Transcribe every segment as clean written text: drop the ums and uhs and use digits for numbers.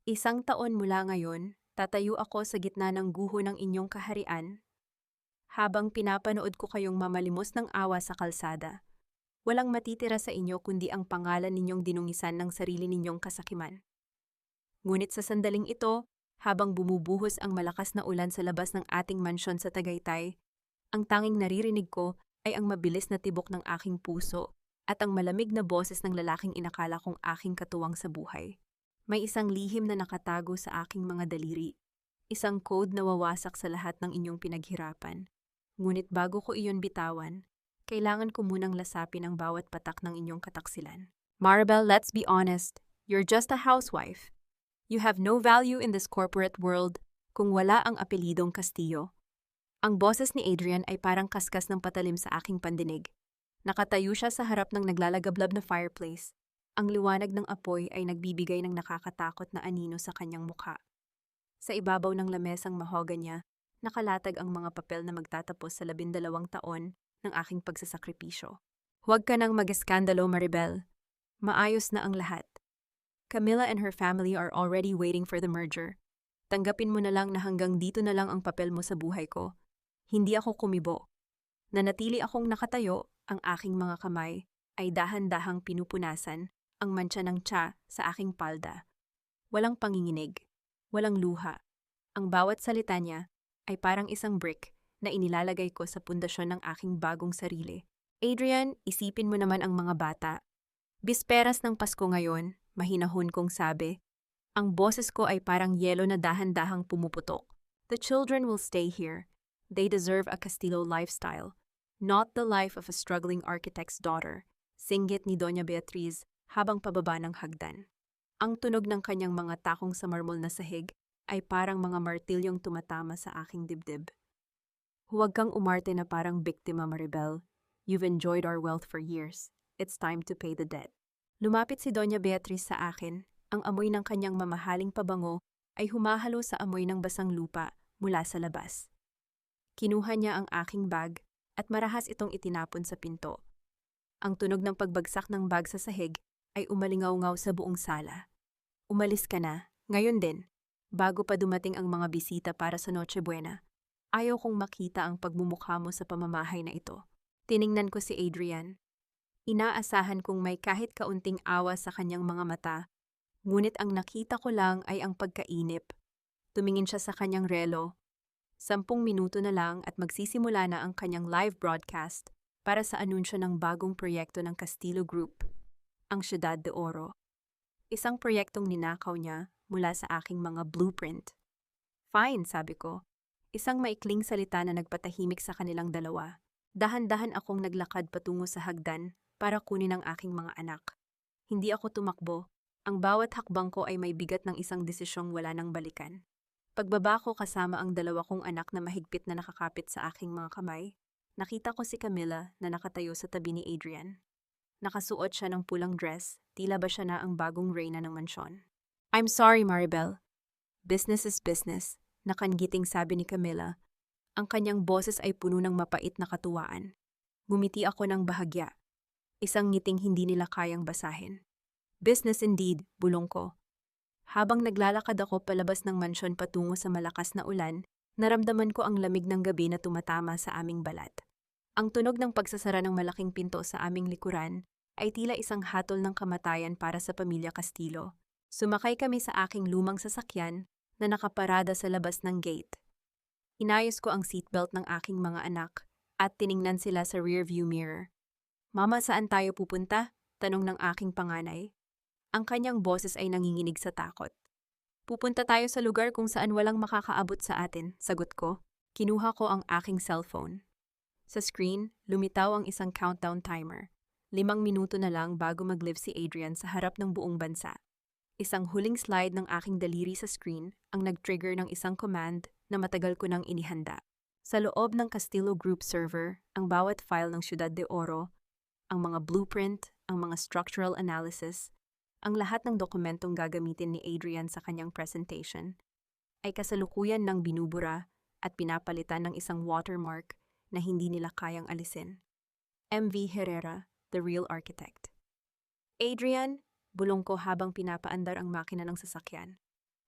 1 taon mula ngayon, tatayo ako sa gitna ng guho ng inyong kaharian, habang pinapanood ko kayong mamalimos ng awa sa kalsada. Walang matitira sa inyo kundi ang pangalan ninyong dinungisan ng sarili ninyong kasakiman. Ngunit sa sandaling ito, habang bumubuhos ang malakas na ulan sa labas ng ating mansyon sa Tagaytay, ang tanging naririnig ko ay ang mabilis na tibok ng aking puso at ang malamig na boses ng lalaking inakala kong aking katuwang sa buhay. May isang lihim na nakatago sa aking mga daliri, isang code na wawasak sa lahat ng inyong pinaghirapan. Ngunit bago ko iyon bitawan, kailangan ko munang lasapin ang bawat patak ng inyong kataksilan. Maribel, let's be honest. You're just a housewife. You have no value in this corporate world kung wala ang apelidong Castillo. Ang boses ni Adrian ay parang kaskas ng patalim sa aking pandinig. Nakatayo siya sa harap ng naglalagablab na fireplace. Ang liwanag ng apoy ay nagbibigay ng nakakatakot na anino sa kanyang mukha. Sa ibabaw ng lamesang mahoganya, nakalatag ang mga papel na magtatapos sa 12 taon ng aking pagsasakripisyo. Huwag ka nang mag-eskandalo, Maribel. Maayos na ang lahat. Camilla and her family are already waiting for the merger. Tanggapin mo na lang na hanggang dito na lang ang papel mo sa buhay ko. Hindi ako kumibo. Nanatili akong nakatayo, ang aking mga kamay ay dahan-dahang pinupunasan ang mantsa ng tsa sa aking palda. Walang panginginig, walang luha. Ang bawat salita niya ay parang isang brick na inilalagay ko sa pundasyon ng aking bagong sarili. Adrian, isipin mo naman ang mga bata. Bisperas ng Pasko ngayon, mahinahon kong sabi. Ang boses ko ay parang yelo na dahan-dahang pumuputok. The children will stay here. They deserve a Castillo lifestyle, not the life of a struggling architect's daughter, singgit ni Doña Beatriz habang pababa ng hagdan. Ang tunog ng kanyang mga takong sa marmol na sahig ay parang mga martilyong tumatama sa aking dibdib. Huwag kang umarte na parang biktima, Maribel. You've enjoyed our wealth for years. It's time to pay the debt. Lumapit si Doña Beatriz sa akin. Ang amoy ng kanyang mamahaling pabango ay humahalo sa amoy ng basang lupa mula sa labas. Kinuha niya ang aking bag at marahas itong itinapon sa pinto. Ang tunog ng pagbagsak ng bag sa sahig ay umalingaw-ngaw sa buong sala. Umalis ka na, ngayon din, bago pa dumating ang mga bisita para sa Noche Buena. Ayaw kong makita ang pagmumukha mo sa pamamahay na ito. Tiningnan ko si Adrian. Inaasahan kong may kahit kaunting awa sa kanyang mga mata, ngunit ang nakita ko lang ay ang pagkainip. Tumingin siya sa kanyang relo. 10 minuto na lang at magsisimula na ang kanyang live broadcast para sa anunsyo ng bagong proyekto ng Castillo Group, ang Ciudad de Oro. Isang proyektong ninakaw niya mula sa aking mga blueprint. Fine, sabi ko. Isang maikling salita na nagpatahimik sa kanilang dalawa. Dahan-dahan akong naglakad patungo sa hagdan para kunin ang aking mga anak. Hindi ako tumakbo. Ang bawat hakbang ko ay may bigat ng isang desisyong wala nang balikan. Pagbaba ko kasama ang 2 kong anak na mahigpit na nakakapit sa aking mga kamay, nakita ko si Camilla na nakatayo sa tabi ni Adrian. Nakasuot siya ng pulang dress, tila ba siya na ang bagong reyna ng mansyon. I'm sorry, Maribel. Business is business, nakanggiting sabi ni Camilla. Ang kanyang boses ay puno ng mapait na katuwaan. Ngumiti ako ng bahagya. Isang ngiting hindi nila kayang basahin. Business indeed, bulong ko. Habang naglalakad ako palabas ng mansyon patungo sa malakas na ulan, naramdaman ko ang lamig ng gabi na tumatama sa aming balat. Ang tunog ng pagsasara ng malaking pinto sa aming likuran ay tila isang hatol ng kamatayan para sa pamilya Castillo. Sumakay kami sa aking lumang sasakyan na nakaparada sa labas ng gate. Inayos ko ang seatbelt ng aking mga anak at tiningnan sila sa rearview mirror. Mama, saan tayo pupunta? Tanong ng aking panganay. Ang kanyang boses ay nanginginig sa takot. Pupunta tayo sa lugar kung saan walang makakaabot sa atin, sagot ko. Kinuha ko ang aking cellphone. Sa screen, lumitaw ang isang countdown timer. 5 minuto na lang bago mag-live si Adrian sa harap ng buong bansa. Isang huling slide ng aking daliri sa screen ang nag-trigger ng isang command na matagal ko nang inihanda. Sa loob ng Castillo Group server, ang bawat file ng Ciudad de Oro, ang mga blueprint, ang mga structural analysis, ang lahat ng dokumentong gagamitin ni Adrian sa kanyang presentation ay kasalukuyan ng binubura at pinapalitan ng isang watermark na hindi nila kayang alisin. MV Herrera, the real architect. Adrian, bulong ko habang pinapaandar ang makina ng sasakyan.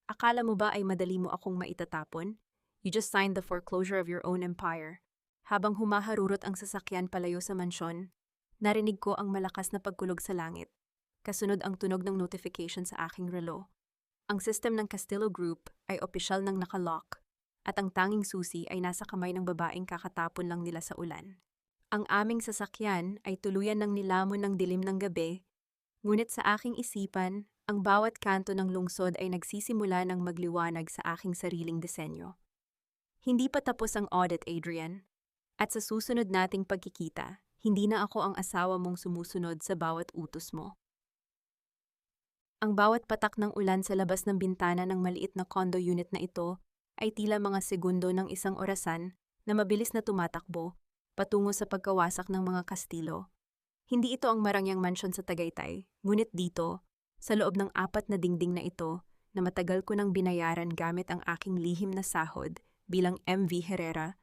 Akala mo ba ay madali mo akong maitatapon? You just signed the foreclosure of your own empire. Habang humaharurot ang sasakyan palayo sa mansyon, narinig ko ang malakas na pagkulog sa langit. Kasunod ang tunog ng notification sa aking relo. Ang system ng Castillo Group ay opisyal ng nakalock at ang tanging susi ay nasa kamay ng babaeng kakatapon lang nila sa ulan. Ang aming sasakyan ay tuluyan ng nilamon ng dilim ng gabi, ngunit sa aking isipan, ang bawat kanto ng lungsod ay nagsisimula ng magliwanag sa aking sariling disenyo. Hindi pa tapos ang audit, Adrian. At sa susunod nating pagkikita, hindi na ako ang asawa mong sumusunod sa bawat utos mo. Ang bawat patak ng ulan sa labas ng bintana ng maliit na condo unit na ito ay tila mga segundo ng isang orasan na mabilis na tumatakbo patungo sa pagkawasak ng mga kastilo. Hindi ito ang marangyang mansyon sa Tagaytay, ngunit dito, sa loob ng 4 na dingding na ito na matagal ko nang binayaran gamit ang aking lihim na sahod bilang MV Herrera,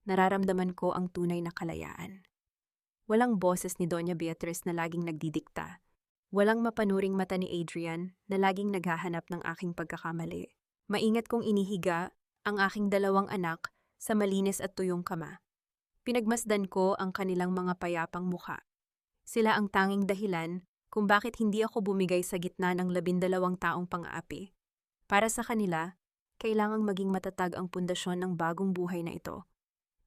nararamdaman ko ang tunay na kalayaan. Walang boses ni Doña Beatriz na laging nagdidikta. Walang mapanuring mata ni Adrian na laging naghahanap ng aking pagkakamali. Maingat kong inihiga ang aking 2 anak sa malinis at tuyong kama. Pinagmasdan ko ang kanilang mga payapang mukha. Sila ang tanging dahilan kung bakit hindi ako bumigay sa gitna ng 12 taong pang-aapi. Para sa kanila, kailangang maging matatag ang pundasyon ng bagong buhay na ito.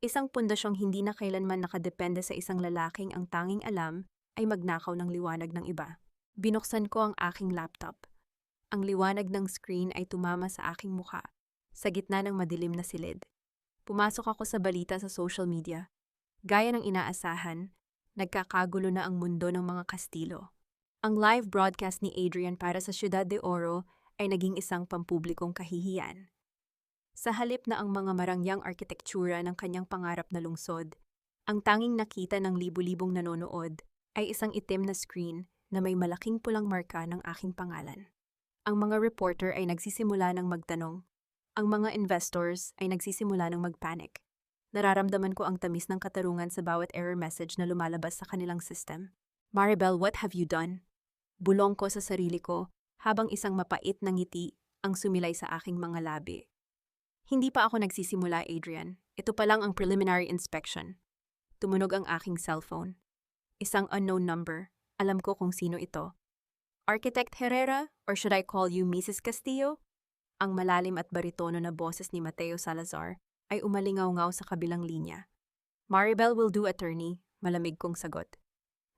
Isang pundasyong hindi na kailanman nakadepende sa isang lalaking ang tanging alam ay magnakaw ng liwanag ng iba. Binuksan ko ang aking laptop. Ang liwanag ng screen ay tumama sa aking mukha, sa gitna ng madilim na silid. Pumasok ako sa balita sa social media. Gaya ng inaasahan, nagkakagulo na ang mundo ng mga Kastilo. Ang live broadcast ni Adrian para sa Ciudad de Oro ay naging isang pampublikong kahihiyan. Sa halip na ang mga marangyang arkitektura ng kanyang pangarap na lungsod, ang tanging nakita ng libu-libong nanonood ay isang itim na screen na may malaking pulang marka ng aking pangalan. Ang mga reporter ay nagsisimula ng magtanong. Ang mga investors ay nagsisimula ng magpanic. Nararamdaman ko ang tamis ng katarungan sa bawat error message na lumalabas sa kanilang system. Maribel, what have you done? Bulong ko sa sarili ko habang isang mapait na ngiti ang sumilay sa aking mga labi. Hindi pa ako nagsisimula, Adrian. Ito pa lang ang preliminary inspection. Tumunog ang aking cellphone. Isang unknown number. Alam ko kung sino ito. Architect Herrera, or should I call you Mrs. Castillo? Ang malalim at baritono na boses ni Mateo Salazar ay umalingaw-ngaw sa kabilang linya. Maribel will do, attorney, malamig kong sagot.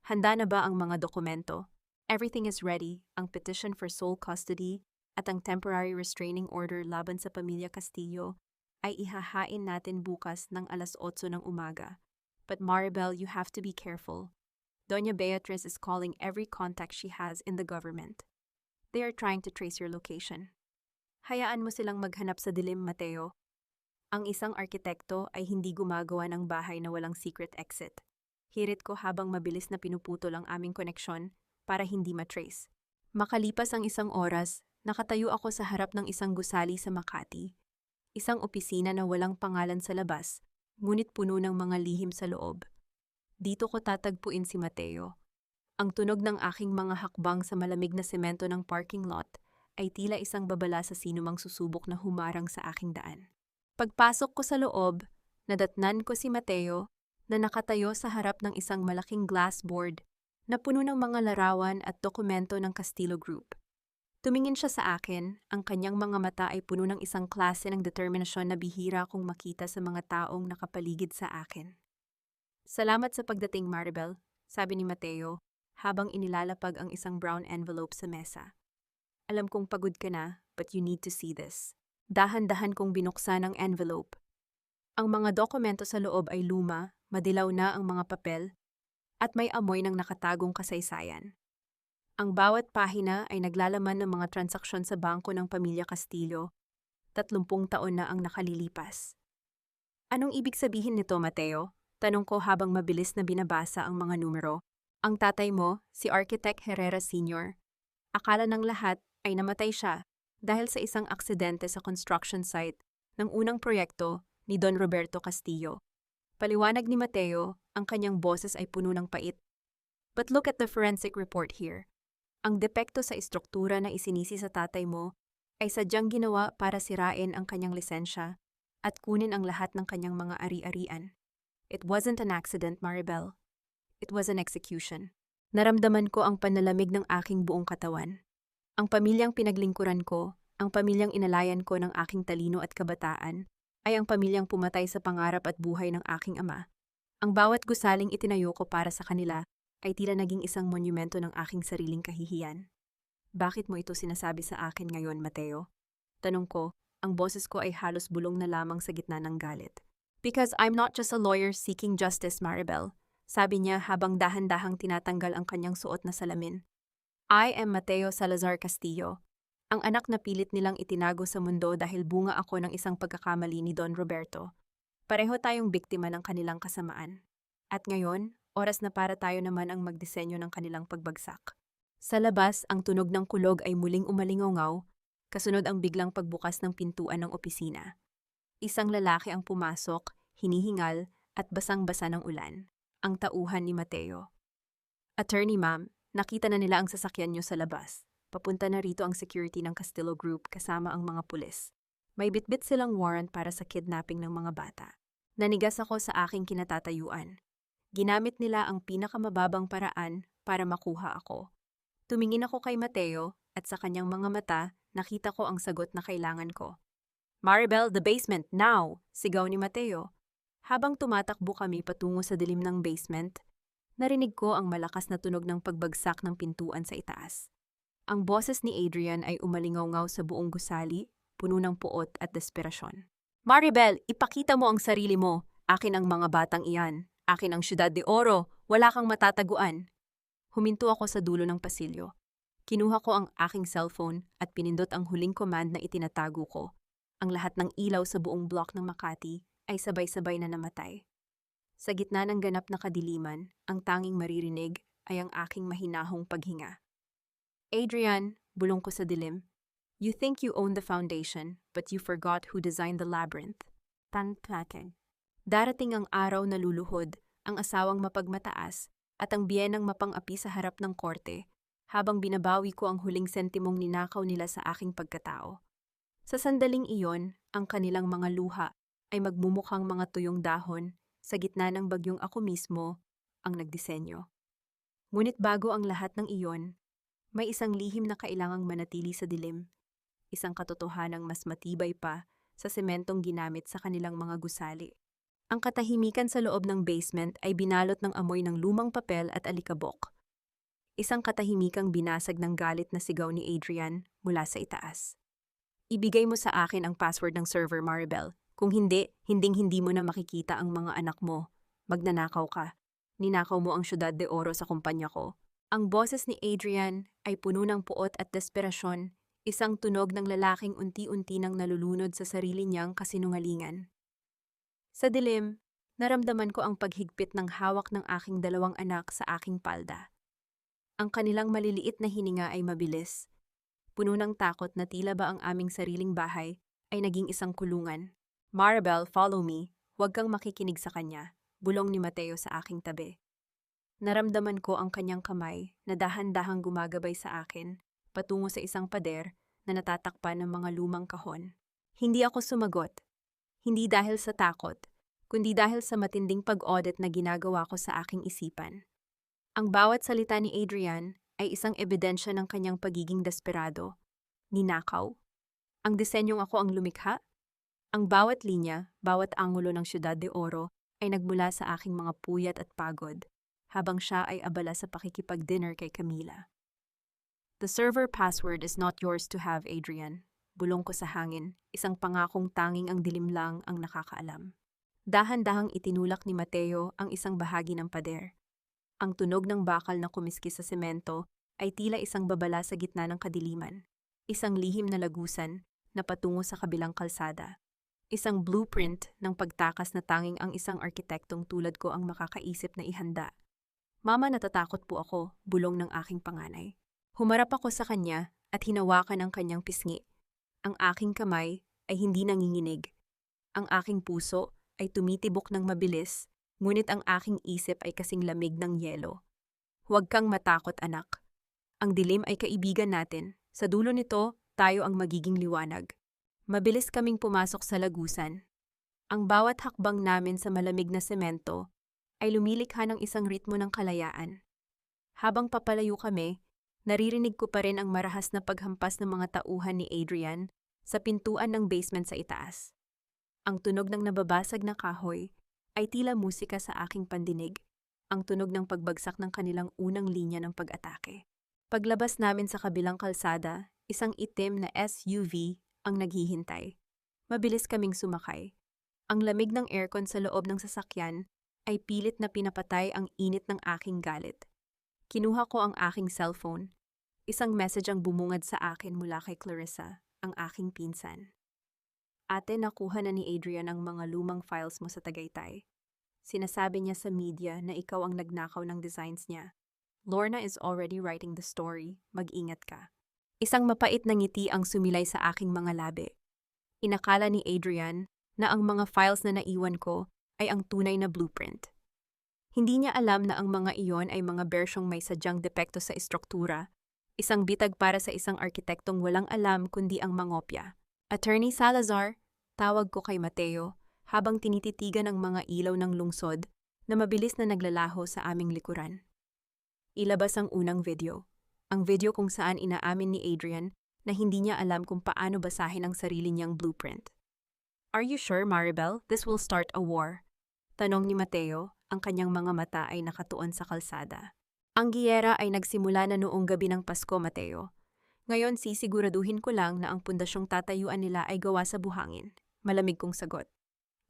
Handa na ba ang mga dokumento? Everything is ready, ang petition for sole custody at ang temporary restraining order laban sa pamilya Castillo ay ihahain natin bukas ng 8:00 ng umaga. But Maribel, you have to be careful. Doña Beatriz is calling every contact she has in the government. They are trying to trace your location. Hayaan mo silang maghanap sa dilim, Mateo. Ang isang arkitekto ay hindi gumagawa ng bahay na walang secret exit. Hirit ko habang mabilis na pinuputol ang aming koneksyon para hindi matrace. Makalipas ang 1 oras, nakatayo ako sa harap ng isang gusali sa Makati. Isang opisina na walang pangalan sa labas, ngunit puno ng mga lihim sa loob. Dito ko tatagpuin si Mateo. Ang tunog ng aking mga hakbang sa malamig na semento ng parking lot ay tila isang babala sa sinumang susubok na humarang sa aking daan. Pagpasok ko sa loob, nadatnan ko si Mateo na nakatayo sa harap ng isang malaking glass board na puno ng mga larawan at dokumento ng Castillo Group. Tumingin siya sa akin, ang kanyang mga mata ay puno ng isang klase ng determinasyon na bihira kong makita sa mga taong nakapaligid sa akin. Salamat sa pagdating, Maribel, sabi ni Mateo habang inilalapag ang isang brown envelope sa mesa. Alam kong pagod ka na, but you need to see this. Dahan-dahan kong binuksan ang envelope. Ang mga dokumento sa loob ay luma, madilaw na ang mga papel, at may amoy ng nakatagong kasaysayan. Ang bawat pahina ay naglalaman ng mga transaksyon sa bangko ng pamilya Castillo. 30 taon na ang nakalilipas. Anong ibig sabihin nito, Mateo? Tanong ko habang mabilis na binabasa ang mga numero. Ang tatay mo, si Architect Herrera Sr., akala ng lahat ay namatay siya dahil sa isang aksidente sa construction site ng unang proyekto ni Don Roberto Castillo. Paliwanag ni Mateo, ang kanyang boses ay puno ng pait. But look at the forensic report here. Ang depekto sa istruktura na isinisi sa tatay mo ay sadyang ginawa para sirain ang kanyang lisensya at kunin ang lahat ng kanyang mga ari-arian. It wasn't an accident, Maribel. It was an execution. Naramdaman ko ang panlalamig ng aking buong katawan. Ang pamilyang pinaglingkuran ko, ang pamilyang inalayan ko ng aking talino at kabataan, ay ang pamilyang pumatay sa pangarap at buhay ng aking ama. Ang bawat gusaling itinayo ko para sa kanila ay tila naging isang monumento ng aking sariling kahihiyan. Bakit mo ito sinasabi sa akin ngayon, Mateo? Tanong ko, ang boses ko ay halos bulong na lamang sa gitna ng galit. Because I'm not just a lawyer seeking justice, Maribel, sabi niya habang dahan-dahang tinatanggal ang kanyang suot na salamin. I am Mateo Salazar Castillo, ang anak na pilit nilang itinago sa mundo dahil bunga ako ng isang pagkakamali ni Don Roberto. Pareho tayong biktima ng kanilang kasamaan. At ngayon, oras na para tayo naman ang magdisenyo ng kanilang pagbagsak. Sa labas, ang tunog ng kulog ay muling umalingaw, kasunod ang biglang pagbukas ng pintuan ng opisina. Isang lalaki ang pumasok, hinihingal, at basang-basa ng ulan. Ang tauhan ni Mateo. Attorney ma'am, nakita na nila ang sasakyan niyo sa labas. Papunta na rito ang security ng Castillo Group kasama ang mga pulis. May bitbit silang warrant para sa kidnapping ng mga bata. Nanigas ako sa aking kinatatayuan. Ginamit nila ang pinakamababang paraan para makuha ako. Tumingin ako kay Mateo at sa kanyang mga mata nakita ko ang sagot na kailangan ko. Maribel, the basement, now! Sigaw ni Mateo. Habang tumatakbo kami patungo sa dilim ng basement, narinig ko ang malakas na tunog ng pagbagsak ng pintuan sa itaas. Ang boses ni Adrian ay umalingaw-ngaw sa buong gusali, puno ng puot at desperasyon. Maribel, ipakita mo ang sarili mo. Akin ang mga batang iyan. Akin ang Ciudad de Oro. Wala kang matataguan. Huminto ako sa dulo ng pasilyo. Kinuha ko ang aking cellphone at pinindot ang huling command na itinatago ko. Ang lahat ng ilaw sa buong block ng Makati ay sabay-sabay na namatay. Sa gitna ng ganap na kadiliman, ang tanging maririnig ay ang aking mahinahong paghinga. Adrian, bulong ko sa dilim, you think you own the foundation, but you forgot who designed the labyrinth. Tantaken. Darating ang araw na luluhod, ang asawang mapagmataas, at ang biyenang mapang-api sa harap ng korte, habang binabawi ko ang huling sentimong ninakaw nila sa aking pagkatao. Sa sandaling iyon, ang kanilang mga luha ay magmumukhang mga tuyong dahon sa gitna ng bagyong ako mismo ang nagdisenyo. Ngunit bago ang lahat ng iyon, may isang lihim na kailangang manatili sa dilim, isang katotohanang mas matibay pa sa sementong ginamit sa kanilang mga gusali. Ang katahimikan sa loob ng basement ay binalot ng amoy ng lumang papel at alikabok. Isang katahimikang binasag ng galit na sigaw ni Adrian mula sa itaas. Ibigay mo sa akin ang password ng server, Maribel. Kung hindi, hinding-hindi mo na makikita ang mga anak mo. Magnanakaw ka. Ninakaw mo ang Ciudad de Oro sa kumpanya ko. Ang boses ni Adrian ay puno ng puot at desperasyon, isang tunog ng lalaking unti-unti nang nalulunod sa sarili niyang kasinungalingan. Sa dilim, naramdaman ko ang paghigpit ng hawak ng aking dalawang anak sa aking palda. Ang kanilang maliliit na hininga ay mabilis. Puno ng takot na tila ba ang aming sariling bahay ay naging isang kulungan. Maribel, follow me. Huwag kang makikinig sa kanya, bulong ni Mateo sa aking tabi. Naramdaman ko ang kanyang kamay na dahan-dahang gumagabay sa akin patungo sa isang pader na natatakpan ng mga lumang kahon. Hindi ako sumagot. Hindi dahil sa takot, kundi dahil sa matinding pag-audit na ginagawa ko sa aking isipan. Ang bawat salita ni Adrian ay isang ebidensya ng kanyang pagiging desperado. Ninakaw. Ang disenyong ako ang lumikha. Ang bawat linya, bawat angulo ng Ciudad de Oro ay nagmula sa aking mga puyat at pagod, habang siya ay abala sa pakikipag-dinner kay Camila. The server password is not yours to have, Adrian. Bulong ko sa hangin, isang pangakong tanging ang dilim lang ang nakakaalam. Dahan-dahang itinulak ni Mateo ang isang bahagi ng pader. Ang tunog ng bakal na kumiskis sa semento ay tila isang babala sa gitna ng kadiliman. Isang lihim na lagusan na patungo sa kabilang kalsada. Isang blueprint ng pagtakas na tanging ang isang arkitektong tulad ko ang makakaisip na ihanda. Mama, natatakot po ako, bulong ng aking panganay. Humarap ako sa kanya at hinawakan ang kanyang pisngi. Ang aking kamay ay hindi nanginginig. Ang aking puso ay tumitibok ng mabilis, ngunit ang aking isip ay kasing lamig ng yelo. Huwag kang matakot, anak. Ang dilim ay kaibigan natin. Sa dulo nito, tayo ang magiging liwanag. Mabilis kaming pumasok sa lagusan. Ang bawat hakbang namin sa malamig na semento ay lumilikha ng isang ritmo ng kalayaan. Habang papalayo kami, naririnig ko pa rin ang marahas na paghampas ng mga tauhan ni Adrian sa pintuan ng basement sa itaas. Ang tunog ng nababasag na kahoy ay tila musika sa aking pandinig, ang tunog ng pagbagsak ng kanilang unang linya ng pag-atake. Paglabas namin sa kabilang kalsada, isang itim na SUV ang naghihintay. Mabilis kaming sumakay. Ang lamig ng aircon sa loob ng sasakyan ay pilit na pinapatay ang init ng aking galit. Kinuha ko ang aking cellphone. Isang message ang bumungad sa akin mula kay Clarissa, ang aking pinsan. Ate, nakuha na ni Adrian ang mga lumang files mo sa Tagaytay. Sinasabi niya sa media na ikaw ang nagnakaw ng designs niya. Lorna is already writing the story. Mag-ingat ka. Isang mapait na ngiti ang sumilay sa aking mga labi. Inakala ni Adrian na ang mga files na naiwan ko ay ang tunay na blueprint. Hindi niya alam na ang mga iyon ay mga bersyong may sadyang depekto sa estruktura, isang bitag para sa isang arkitektong walang alam kundi ang mangopya. Attorney Salazar, tawag ko kay Mateo habang tinititigan ang mga ilaw ng lungsod na mabilis na naglalaho sa aming likuran. Ilabas ang unang video. Ang video kung saan inaamin ni Adrian na hindi niya alam kung paano basahin ang sarili niyang blueprint. Are you sure, Maribel? This will start a war. Tanong ni Mateo, ang kanyang mga mata ay nakatuon sa kalsada. Ang giyera ay nagsimula na noong gabi ng Pasko, Mateo. Ngayon sisiguraduhin ko lang na ang pundasyong tatayuan nila ay gawa sa buhangin. Malamig kong sagot.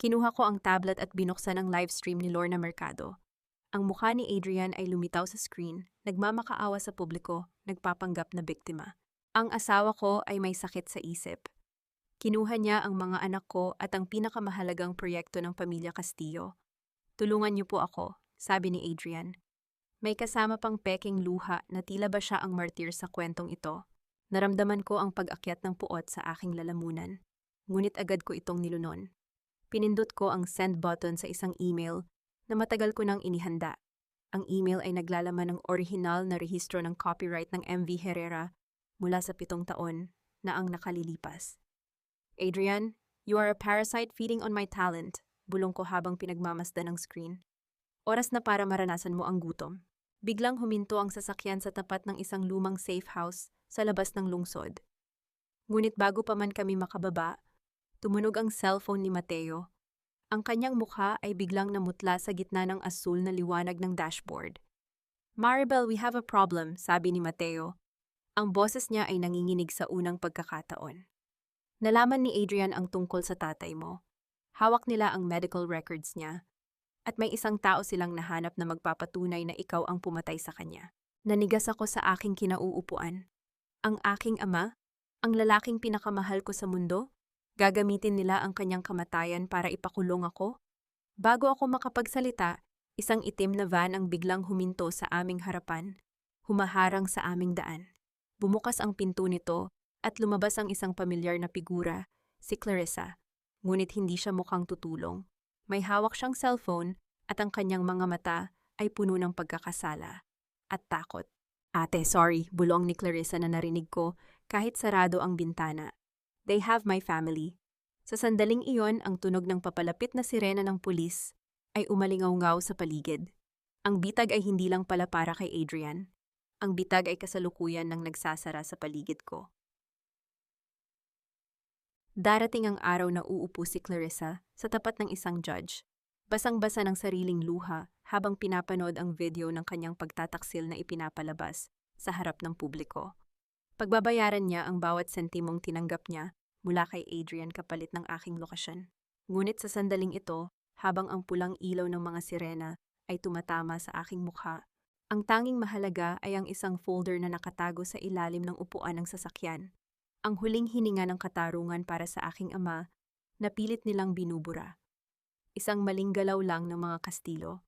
Kinuha ko ang tablet at binuksan ang livestream ni Lorna Mercado. Ang mukha ni Adrian ay lumitaw sa screen, nagmamakaawa sa publiko, nagpapanggap na biktima. Ang asawa ko ay may sakit sa isip. Kinuha niya ang mga anak ko at ang pinakamahalagang proyekto ng pamilya Castillo. Tulungan niyo po ako, sabi ni Adrian. May kasama pang peking luha na tila ba siya ang martir sa kwentong ito. Naramdaman ko ang pag-akyat ng puot sa aking lalamunan. Ngunit agad ko itong nilunon. Pinindot ko ang send button sa isang email na matagal ko nang inihanda. Ang email ay naglalaman ng orihinal na rehistro ng copyright ng MV Herrera mula sa 7 taon na ang nakalilipas. Adrian, you are a parasite feeding on my talent, bulong ko habang pinagmamasdan ng screen. Oras na para maranasan mo ang gutom. Biglang huminto ang sasakyan sa tapat ng isang lumang safe house sa labas ng lungsod. Ngunit bago pa man kami makababa, tumunog ang cellphone ni Mateo. Ang kanyang mukha ay biglang namutla sa gitna ng asul na liwanag ng dashboard. Maribel, we have a problem, sabi ni Mateo. Ang boses niya ay nanginginig sa unang pagkakataon. Nalaman ni Adrian ang tungkol sa tatay mo. Hawak nila ang medical records niya. At may isang tao silang nahanap na magpapatunay na ikaw ang pumatay sa kanya. Nanigas ako sa aking kinauupuan. Ang aking ama, ang lalaking pinakamahal ko sa mundo, gagamitin nila ang kanyang kamatayan para ipakulong ako? Bago ako makapagsalita, isang itim na van ang biglang huminto sa aming harapan, humaharang sa aming daan. Bumukas ang pinto nito at lumabas ang isang pamilyar na figura, si Clarissa. Ngunit hindi siya mukhang tutulong. May hawak siyang cellphone at ang kanyang mga mata ay puno ng pagkakasala at takot. Ate, sorry, bulong ni Clarissa na narinig ko kahit sarado ang bintana. They have my family. Sa sandaling iyon, ang tunog ng papalapit na sirena ng pulis ay umalingaw-ngaw sa paligid. Ang bitag ay hindi lang pala para kay Adrian. Ang bitag ay kasalukuyan ng nagsasara sa paligid ko. Darating ang araw na uupo si Clarissa sa tapat ng isang judge. Basang-basa ng sariling luha habang pinapanood ang video ng kanyang pagtataksil na ipinapalabas sa harap ng publiko. Pagbabayaran niya ang bawat sentimong tinanggap niya mula kay Adrian kapalit ng aking lokasyon. Ngunit sa sandaling ito, habang ang pulang ilaw ng mga sirena ay tumatama sa aking mukha, ang tanging mahalaga ay ang isang folder na nakatago sa ilalim ng upuan ng sasakyan. Ang huling hininga ng katarungan para sa aking ama na pilit nilang binubura. Isang maling galaw lang ng mga Kastilo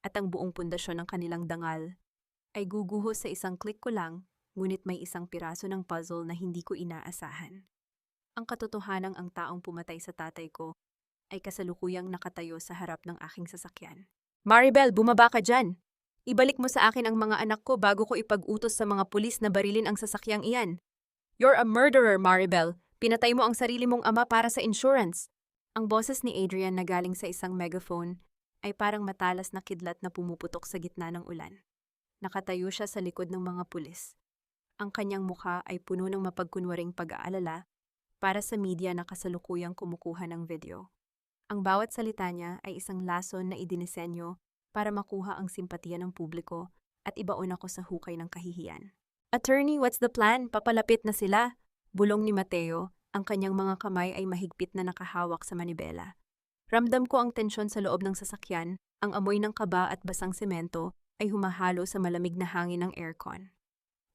at ang buong pundasyon ng kanilang dangal ay guguho sa isang click ko lang, ngunit may isang piraso ng puzzle na hindi ko inaasahan. Ang katotohanang ang taong pumatay sa tatay ko ay kasalukuyang nakatayo sa harap ng aking sasakyan. Maribel, bumaba ka dyan! Ibalik mo sa akin ang mga anak ko bago ko ipag-utos sa mga pulis na barilin ang sasakyang iyan. You're a murderer, Maribel. Pinatay mo ang sarili mong ama para sa insurance. Ang boses ni Adrian na galing sa isang megaphone ay parang matalas na kidlat na pumuputok sa gitna ng ulan. Nakatayo siya sa likod ng mga pulis. Ang kanyang mukha ay puno ng mapagkunwaring pag-aalala para sa media na kasalukuyang kumukuha ng video. Ang bawat salita niya ay isang lason na idinisenyo para makuha ang simpatiya ng publiko at ibaon ako sa hukay ng kahihiyan. Attorney, what's the plan? Papalapit na sila. Bulong ni Mateo, ang kanyang mga kamay ay mahigpit na nakahawak sa manibela. Ramdam ko ang tensyon sa loob ng sasakyan, ang amoy ng kaba at basang semento ay humahalo sa malamig na hangin ng aircon.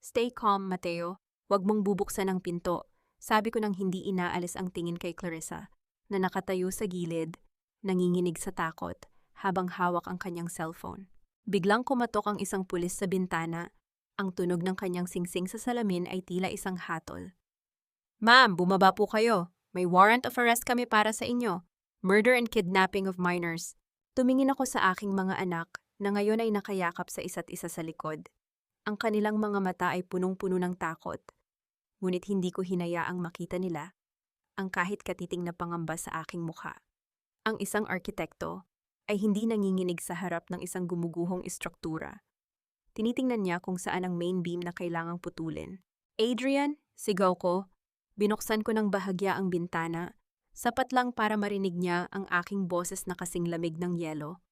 Stay calm, Mateo. Huwag mong bubuksan ang pinto. Sabi ko nang hindi inaalis ang tingin kay Clarissa, na nakatayo sa gilid, nanginginig sa takot, habang hawak ang kanyang cellphone. Biglang kumatok ang isang pulis sa bintana. Ang tunog ng kanyang singsing sa salamin ay tila isang hatol. Ma'am, bumaba po kayo. May warrant of arrest kami para sa inyo. Murder and kidnapping of minors. Tumingin ako sa aking mga anak na ngayon ay nakayakap sa isa't isa sa likod. Ang kanilang mga mata ay punong-puno ng takot. Ngunit hindi ko hinayaang makita nila ang kahit katiting na pangamba sa aking mukha. Ang isang arkitekto ay hindi nanginginig sa harap ng isang gumuguhong istruktura. Tinitingnan niya kung saan ang main beam na kailangang putulin. Adrian, sigaw ko. Binuksan ko ng bahagya ang bintana, sapat lang para marinig niya ang aking boses na kasing lamig ng yelo.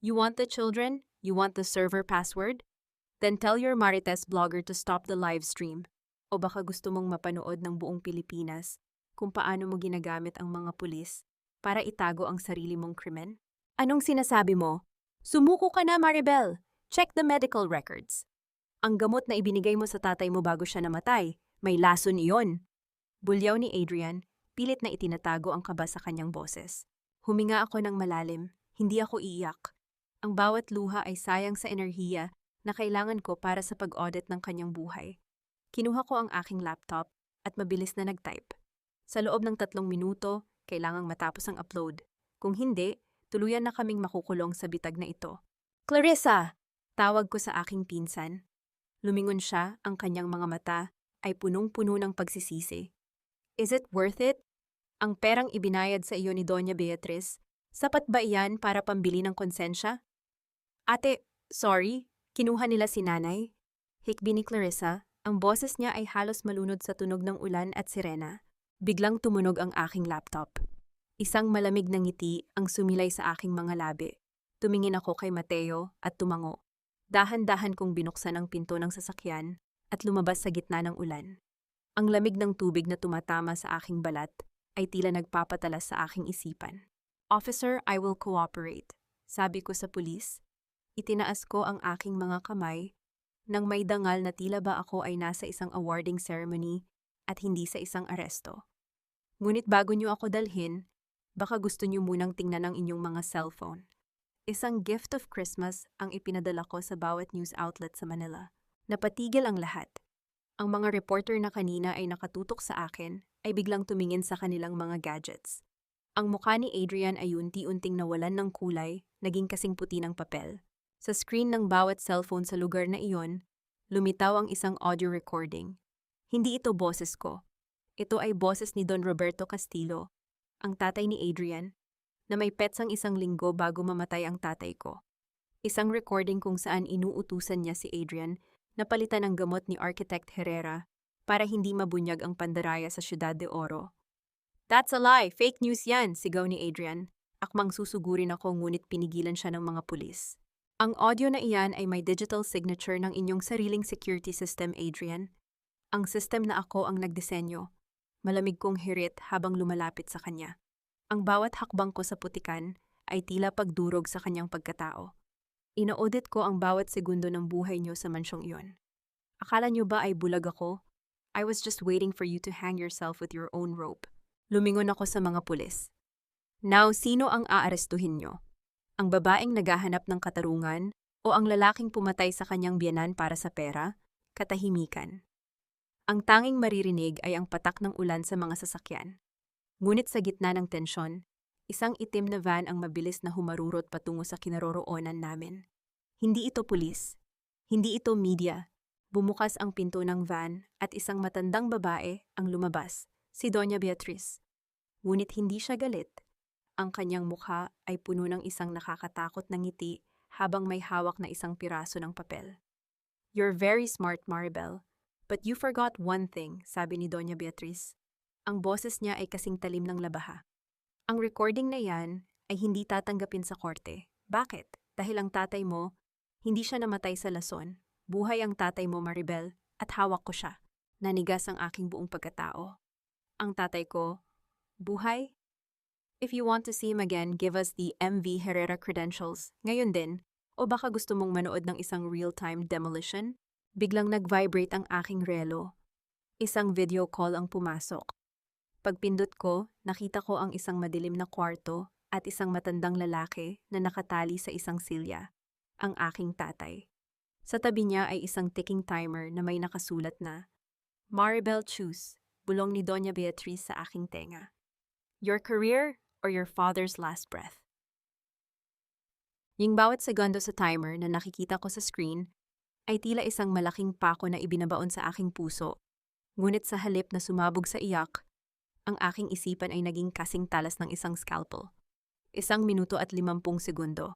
You want the children? You want the server password? Then tell your Marites blogger to stop the live stream. O baka gusto mong mapanood ng buong Pilipinas kung paano mo ginagamit ang mga pulis para itago ang sarili mong krimen? Anong sinasabi mo? Sumuko ka na, Maribel! Check the medical records. Ang gamot na ibinigay mo sa tatay mo bago siya namatay, may lason iyon. Bulyaw ni Adrian, pilit na itinatago ang kaba sa kanyang boses. Huminga ako ng malalim, hindi ako iiyak. Ang bawat luha ay sayang sa enerhiya na kailangan ko para sa pag-audit ng kanyang buhay. Kinuha ko ang aking laptop at mabilis na nag-type. Sa loob ng 3 minuto, kailangang matapos ang upload. Kung hindi, tuluyan na kaming makukulong sa bitag na ito. Clarissa! Tawag ko sa aking pinsan. Lumingon siya, ang kanyang mga mata ay punong-puno ng pagsisisi. Is it worth it? Ang perang ibinayad sa iyo ni Doña Beatriz, sapat ba iyan para pambili ng konsensya? Ate, sorry, kinuha nila si nanay. Hikbi ni Clarissa, ang boses niya ay halos malunod sa tunog ng ulan at sirena. Biglang tumunog ang aking laptop. Isang malamig na ngiti ang sumilay sa aking mga labi. Tumingin ako kay Mateo at tumango. Dahan-dahan kong binuksan ang pinto ng sasakyan at lumabas sa gitna ng ulan. Ang lamig ng tubig na tumatama sa aking balat ay tila nagpapatalas sa aking isipan. Officer, I will cooperate. Sabi ko sa pulis. Itinaas ko ang aking mga kamay nang may dangal na tila ba ako ay nasa isang awarding ceremony at hindi sa isang aresto. Ngunit bago niyo ako dalhin, baka gusto niyo munang tingnan ang inyong mga cellphone. Isang gift of Christmas ang ipinadala ko sa bawat news outlet sa Manila. Napatigil ang lahat. Ang mga reporter na kanina ay nakatutok sa akin ay biglang tumingin sa kanilang mga gadgets. Ang mukha ni Adrian ay unti-unting nawalan ng kulay, naging kasing puti ng papel. Sa screen ng bawat cellphone sa lugar na iyon, lumitaw ang isang audio recording. Hindi ito boses ko. Ito ay boses ni Don Roberto Castillo, ang tatay ni Adrian, na may petsang 1 linggo bago mamatay ang tatay ko. Isang recording kung saan inuutusan niya si Adrian na palitan ang gamot ni Architect Herrera para hindi mabunyag ang pandaraya sa Ciudad de Oro. That's a lie! Fake news yan! Sigaw ni Adrian. Akmang susugurin ako ngunit pinigilan siya ng mga pulis. Ang audio na iyan ay may digital signature ng inyong sariling security system, Adrian. Ang system na ako ang nagdisenyo. Malamig kong hirit habang lumalapit sa kanya. Ang bawat hakbang ko sa putikan ay tila pagdurog sa kanyang pagkatao. Ina-audit ko ang bawat segundo ng buhay niyo sa mansyong iyon. Akala niyo ba ay bulag ako? I was just waiting for you to hang yourself with your own rope. Lumingon ako sa mga pulis. Now, sino ang aarestuhin niyo? Ang babaeng naghahanap ng katarungan o ang lalaking pumatay sa kanyang biyenan para sa pera? Katahimikan. Ang tanging maririnig ay ang patak ng ulan sa mga sasakyan. Ngunit sa gitna ng tensyon, isang itim na van ang mabilis na humarurot patungo sa kinaroroonan namin. Hindi ito pulis. Hindi ito media. Bumukas ang pinto ng van at isang matandang babae ang lumabas, si Doña Beatriz. Ngunit hindi siya galit. Ang kanyang mukha ay puno ng isang nakakatakot na ngiti habang may hawak na isang piraso ng papel. "You're very smart, Maribel. But you forgot one thing," sabi ni Doña Beatriz. Ang boses niya ay kasing talim ng labaha. "Ang recording na yan ay hindi tatanggapin sa korte. Bakit? Dahil ang tatay mo, hindi siya namatay sa lason. Buhay ang tatay mo, Maribel, at hawak ko siya. Nanigas ang aking buong pagkatao. Ang tatay ko, buhay? If you want to see him again, give us the MV Herrera credentials. Ngayon din, o baka gusto mong manood ng isang real-time demolition?" Biglang nag-vibrate ang aking relo. Isang video call ang pumasok. Pagpindot ko, nakita ko ang isang madilim na kwarto at isang matandang lalaki na nakatali sa isang silya, ang aking tatay. Sa tabi niya ay isang ticking timer na may nakasulat na, "Maribel Chus," bulong ni Doña Beatriz sa aking tenga. "Your career or your father's last breath?" Yung bawat segundo sa timer na nakikita ko sa screen ay tila isang malaking pako na ibinabaon sa aking puso. Ngunit sa halip na sumabog sa iyak, ang aking isipan ay naging kasing talas ng isang scalpel. 1 minuto at 50 segundo.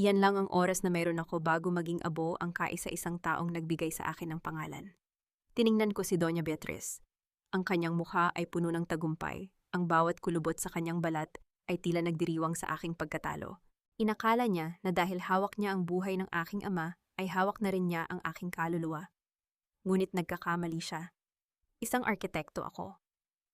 Iyan lang ang oras na mayroon ako bago maging abo ang kaisa-isang taong nagbigay sa akin ng pangalan. Tiningnan ko si Doña Beatriz. Ang kanyang mukha ay puno ng tagumpay. Ang bawat kulubot sa kanyang balat ay tila nagdiriwang sa aking pagkatalo. Inakala niya na dahil hawak niya ang buhay ng aking ama, ay hawak na rin niya ang aking kaluluwa. Ngunit nagkakamali siya. Isang arkitekto ako.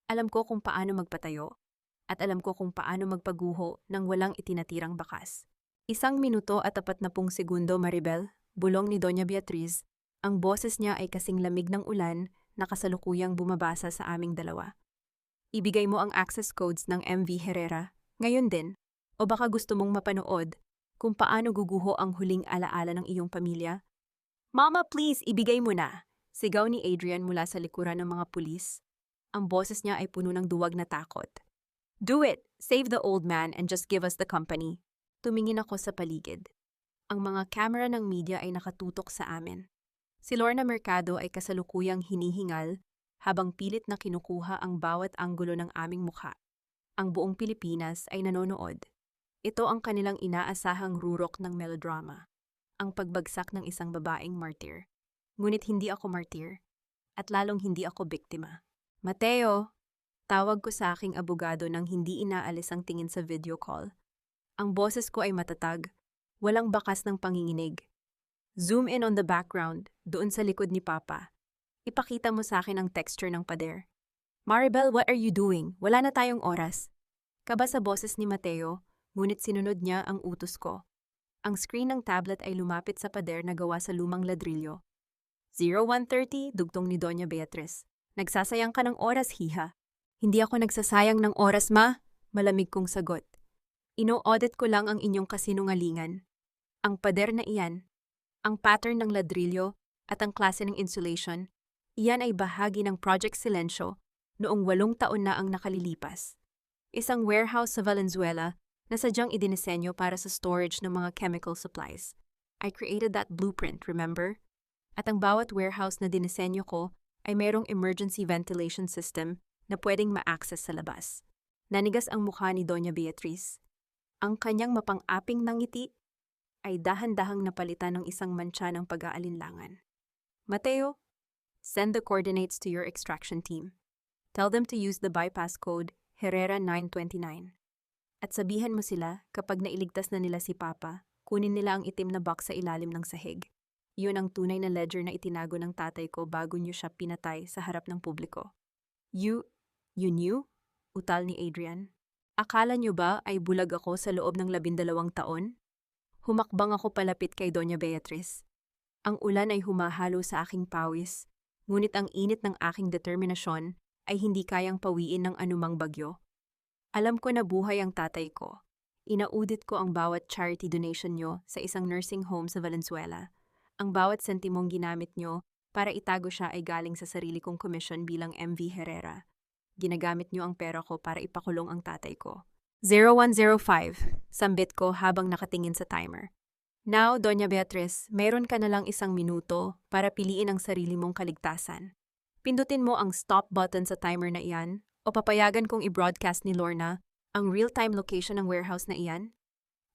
Alam ko kung paano magpatayo, at alam ko kung paano magpaguho ng walang itinatirang bakas. 1 minuto at 40 segundo, Maribel, bulong ni Doña Beatriz. Ang boses niya ay kasing lamig ng ulan na kasalukuyang bumabasa sa aming dalawa. "Ibigay mo ang access codes ng MV Herrera, ngayon din, o baka gusto mong mapanood kung paano guguho ang huling alaala ng iyong pamilya." "Mama, please, ibigay mo na!" Sigaw ni Adrian mula sa likuran ng mga pulis. Ang boses niya ay puno ng duwag na takot. "Do it! Save the old man and just give us the company." Tumingin ako sa paligid. Ang mga kamera ng media ay nakatutok sa amin. Si Lorna Mercado ay kasalukuyang hinihingal habang pilit na kinukuha ang bawat anggulo ng aming mukha. Ang buong Pilipinas ay nanonood. Ito ang kanilang inaasahang rurok ng melodrama, ang pagbagsak ng isang babaeng martir. Ngunit hindi ako martir, at lalong hindi ako biktima. "Mateo!" Tawag ko sa aking abogado nang hindi inaalis ang tingin sa video call. Ang boses ko ay matatag, walang bakas ng panginginig. "Zoom in on the background, doon sa likod ni Papa. Ipakita mo sa akin ang texture ng pader." "Maribel, what are you doing? Wala na tayong oras." Kaba sa boses ni Mateo, ngunit sinunod niya ang utos ko. Ang screen ng tablet ay lumapit sa pader na gawa sa lumang ladrilyo. 01:30, dugtong ni Doña Beatriz. "Nagsasayang ka ng oras, hiha." "Hindi ako nagsasayang ng oras, ma," malamig kong sagot. "Ino-audit ko lang ang inyong kasinungalingan. Ang pader na iyan, ang pattern ng ladrilyo at ang klase ng insulation, iyan ay bahagi ng Project Silencio noong 8 taon na ang nakalilipas. Isang warehouse sa Valenzuela na sadyang idinisenyo para sa storage ng mga chemical supplies. I created that blueprint, remember? At ang bawat warehouse na dinisenyo ko ay mayroong emergency ventilation system na pwedeng ma-access sa labas." Nanigas ang mukha ni Doña Beatriz. Ang kanyang mapang-aping na ngiti ay dahan-dahang napalitan ng isang mantsa ng pag-aalinlangan. "Mateo, send the coordinates to your extraction team. Tell them to use the bypass code Herrera 929. At sabihan mo sila kapag nailigtas na nila si Papa, kunin nila ang itim na box sa ilalim ng sahig. Iyon ang tunay na ledger na itinago ng tatay ko bago niyo siya pinatay sa harap ng publiko." You knew?" Utal ni Adrian. "Akala niyo ba ay bulag ako sa loob ng 12 taon? Humakbang ako palapit kay Doña Beatriz. Ang ulan ay humahalo sa aking pawis, ngunit ang init ng aking determinasyon ay hindi kayang pawiin ng anumang bagyo. Alam ko na buhay ang tatay ko. Inaudit ko ang bawat charity donation nyo sa isang nursing home sa Valenzuela. Ang bawat sentimong ginamit nyo para itago siya ay galing sa sarili kong komisyon bilang MV Herrera. Ginagamit nyo ang pera ko para ipakulong ang tatay ko. 01:05, sambit ko habang nakatingin sa timer. Now, Doña Beatriz, meron ka na lang 1 minuto para piliin ang sarili mong kaligtasan. Pindutin mo ang stop button sa timer na iyan o papayagan kong i-broadcast ni Lorna ang real-time location ng warehouse na iyan.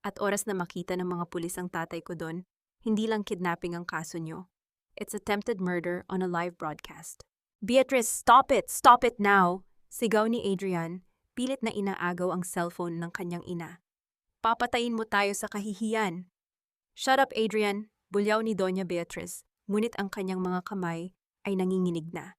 At oras na makita ng mga pulis ang tatay ko doon, hindi lang kidnapping ang kaso nyo. It's attempted murder on a live broadcast. Beatrice, stop it! Stop it now! Sigaw ni Adrian, pilit na inaagaw ang cellphone ng kanyang ina. Papatayin mo tayo sa kahihiyan. Shut up, Adrian! Bulyaw ni Doña Beatriz, ngunit ang kanyang mga kamay ay nanginginig na.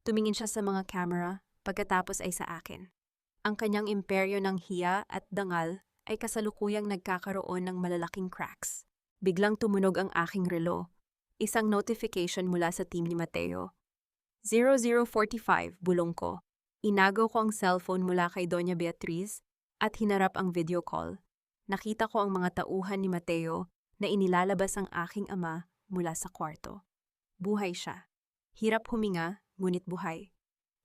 Tumingin siya sa mga camera, pagkatapos ay sa akin. Ang kanyang imperyo ng hiya at dangal ay kasalukuyang nagkakaroon ng malalaking cracks. Biglang tumunog ang aking relo. Isang notification mula sa team ni Mateo. 00:45, bulong ko. Inagaw ko ang cellphone mula kay Doña Beatriz at hinarap ang video call. Nakita ko ang mga tauhan ni Mateo na inilalabas ang aking ama mula sa kwarto. Buhay siya. Hirap huminga, ngunit buhay.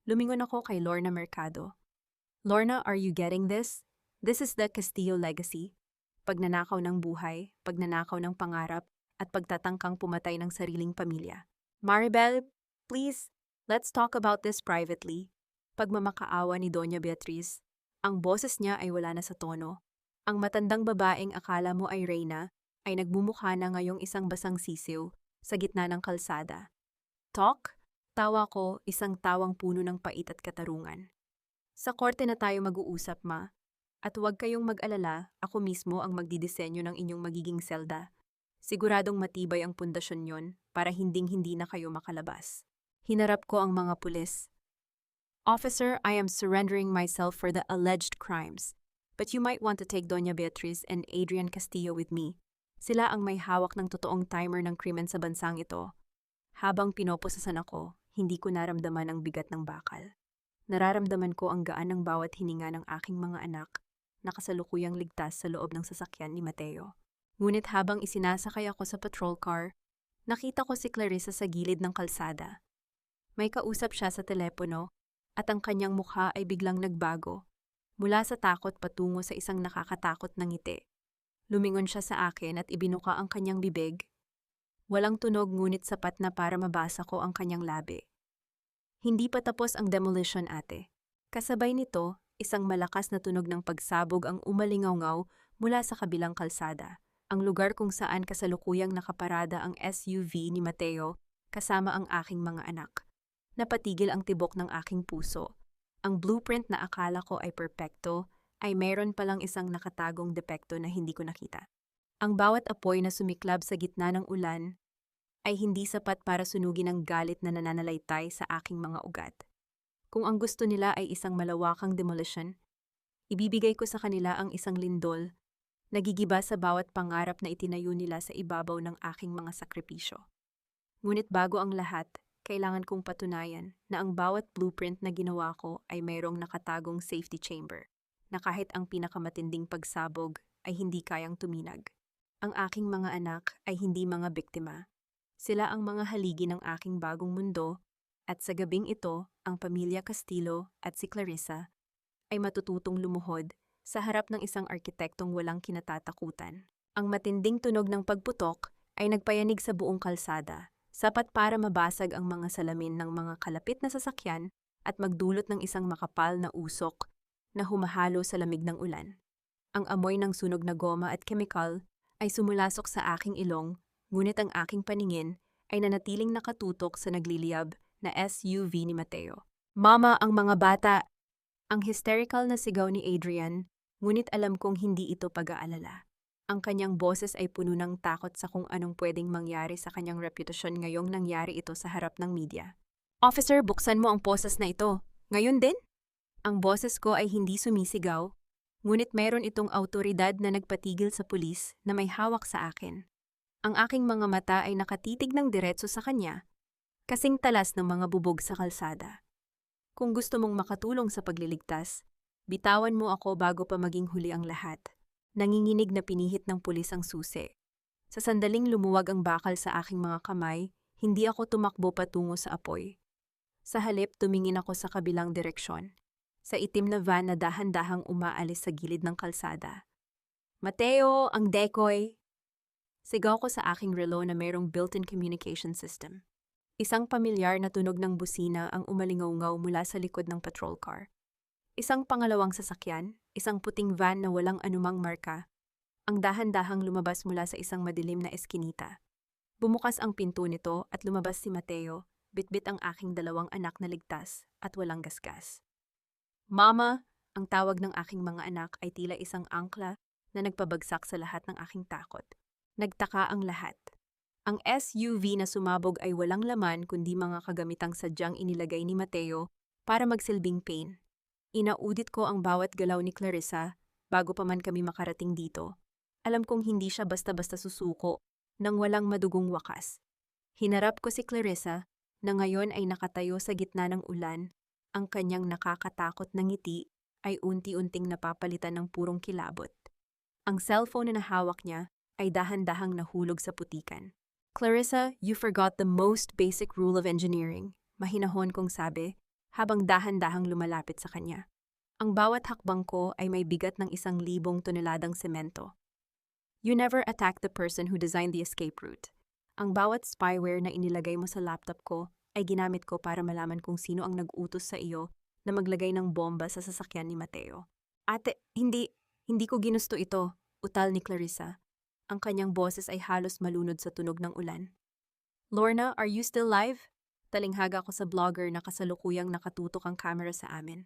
Lumingon ako kay Lorna Mercado. Lorna, are you getting this? This is the Castillo legacy. Pagnanakaw ng buhay, pagnanakaw ng pangarap, at pagtatangkang pumatay ng sariling pamilya. Maribel, please, let's talk about this privately. Pagmamakaawa ni Doña Beatriz, ang boses niya ay wala na sa tono. Ang matandang babaeng akala mo ay Reyna ay nagmumukha na ngayong isang basang sisiw sa gitna ng kalsada. Talk? Tawa ko, isang tawang puno ng pait at katarungan. Sa korte na tayo mag-uusap, ma. At huwag kayong mag-alala, ako mismo ang magdidisenyo ng inyong magiging selda. Siguradong matibay ang pundasyon yon para hinding-hindi na kayo makalabas. Hinarap ko ang mga pulis. Officer, I am surrendering myself for the alleged crimes. But you might want to take Doña Beatriz and Adrian Castillo with me. Sila ang may hawak ng totoong timer ng krimen sa bansang ito. Habang pinoposasan ako, hindi ko naramdaman ang bigat ng bakal. Nararamdaman ko ang gaan ng bawat hininga ng aking mga anak na kasalukuyang ligtas sa loob ng sasakyan ni Mateo. Ngunit habang isinasakay ako sa patrol car, nakita ko si Clarissa sa gilid ng kalsada. May kausap siya sa telepono at ang kanyang mukha ay biglang nagbago. Mula sa takot patungo sa isang nakakatakot na ngiti. Lumingon siya sa akin at ibinuka ang kanyang bibig. Walang tunog ngunit sapat na para mabasa ko ang kanyang labi. Hindi pa tapos ang demolition, ate. Kasabay nito, isang malakas na tunog ng pagsabog ang umalingaw-ngaw mula sa kabilang kalsada. Ang lugar kung saan kasalukuyang nakaparada ang SUV ni Mateo kasama ang aking mga anak. Napatigil ang tibok ng aking puso. Ang blueprint na akala ko ay perpekto ay mayroon palang isang nakatagong depekto na hindi ko nakita. Ang bawat apoy na sumiklab sa gitna ng ulan ay hindi sapat para sunugin ang galit na nananalaytay sa aking mga ugat. Kung ang gusto nila ay isang malawakang demolition, ibibigay ko sa kanila ang isang lindol, nagigiba sa bawat pangarap na itinayo nila sa ibabaw ng aking mga sakripisyo. Ngunit bago ang lahat, kailangan kong patunayan na ang bawat blueprint na ginawa ko ay mayroong nakatagong safety chamber, na kahit ang pinakamatinding pagsabog ay hindi kayang tuminag. Ang aking mga anak ay hindi mga biktima. Sila ang mga haligi ng aking bagong mundo, at sa gabing ito, ang pamilya Castillo at si Clarissa ay matututong lumuhod sa harap ng isang arkitektong walang kinatatakutan. Ang matinding tunog ng pagputok ay nagpayanig sa buong kalsada, sapat para mabasag ang mga salamin ng mga kalapit na sasakyan at magdulot ng isang makapal na usok na humahalo sa lamig ng ulan. Ang amoy ng sunog na goma at kemikal ay sumulasok sa aking ilong, ngunit ang aking paningin ay nanatiling nakatutok sa nagliliyab na SUV ni Mateo. Mama, ang mga bata! Ang hysterical na sigaw ni Adrian, ngunit alam kong hindi ito pag-aalala. Ang kanyang boses ay puno ng takot sa kung anong pwedeng mangyari sa kanyang reputasyon ngayong nangyari ito sa harap ng media. Officer, buksan mo ang poses na ito. Ngayon din? Ang boses ko ay hindi sumisigaw, ngunit mayroon itong autoridad na nagpatigil sa pulis na may hawak sa akin. Ang aking mga mata ay nakatitig ng diretso sa kanya, kasing talas ng mga bubog sa kalsada. Kung gusto mong makatulong sa pagliligtas, bitawan mo ako bago pa maging huli ang lahat. Nanginginig na pinihit ng pulis ang susi. Sa sandaling lumuwag ang bakal sa aking mga kamay, hindi ako tumakbo patungo sa apoy. Sa halip, tumingin ako sa kabilang direksyon, sa itim na van na dahan-dahang umaalis sa gilid ng kalsada. Mateo, ang decoy! Sigaw ko sa aking relo na mayroong built-in communication system. Isang pamilyar na tunog ng busina ang umalingaw-ngaw mula sa likod ng patrol car. Isang pangalawang sasakyan, isang puting van na walang anumang marka, ang dahan-dahang lumabas mula sa isang madilim na eskinita. Bumukas ang pinto nito at lumabas si Mateo, bitbit ang aking dalawang anak na ligtas at walang gasgas. Mama, ang tawag ng aking mga anak ay tila isang angkla na nagpabagsak sa lahat ng aking takot. Nagtaka ang lahat. Ang SUV na sumabog ay walang laman kundi mga kagamitang sadyang inilagay ni Mateo para magsilbing pain. Inaudit ko ang bawat galaw ni Clarissa bago pa man kami makarating dito. Alam kong hindi siya basta-basta susuko nang walang madugong wakas. Hinarap ko si Clarissa na ngayon ay nakatayo sa gitna ng ulan. Ang kanyang nakakatakot na ngiti ay unti-unting napapalitan ng purong kilabot. Ang cellphone na nahawak niya ay dahan-dahang nahulog sa putikan. Clarissa, you forgot the most basic rule of engineering, mahinahon kong sabi, habang dahan-dahang lumalapit sa kanya. Ang bawat hakbang ko ay may bigat ng 1,000 toneladang semento. You never attack the person who designed the escape route. Ang bawat spyware na inilagay mo sa laptop ko ay ginamit ko para malaman kung sino ang nag-utos sa iyo na maglagay ng bomba sa sasakyan ni Mateo. Ate, hindi ko ginusto ito, utal ni Clarissa. Ang kanyang boses ay halos malunod sa tunog ng ulan. Lorna, are you still live? Talinghaga ko sa blogger na kasalukuyang nakatutok ang camera sa amin.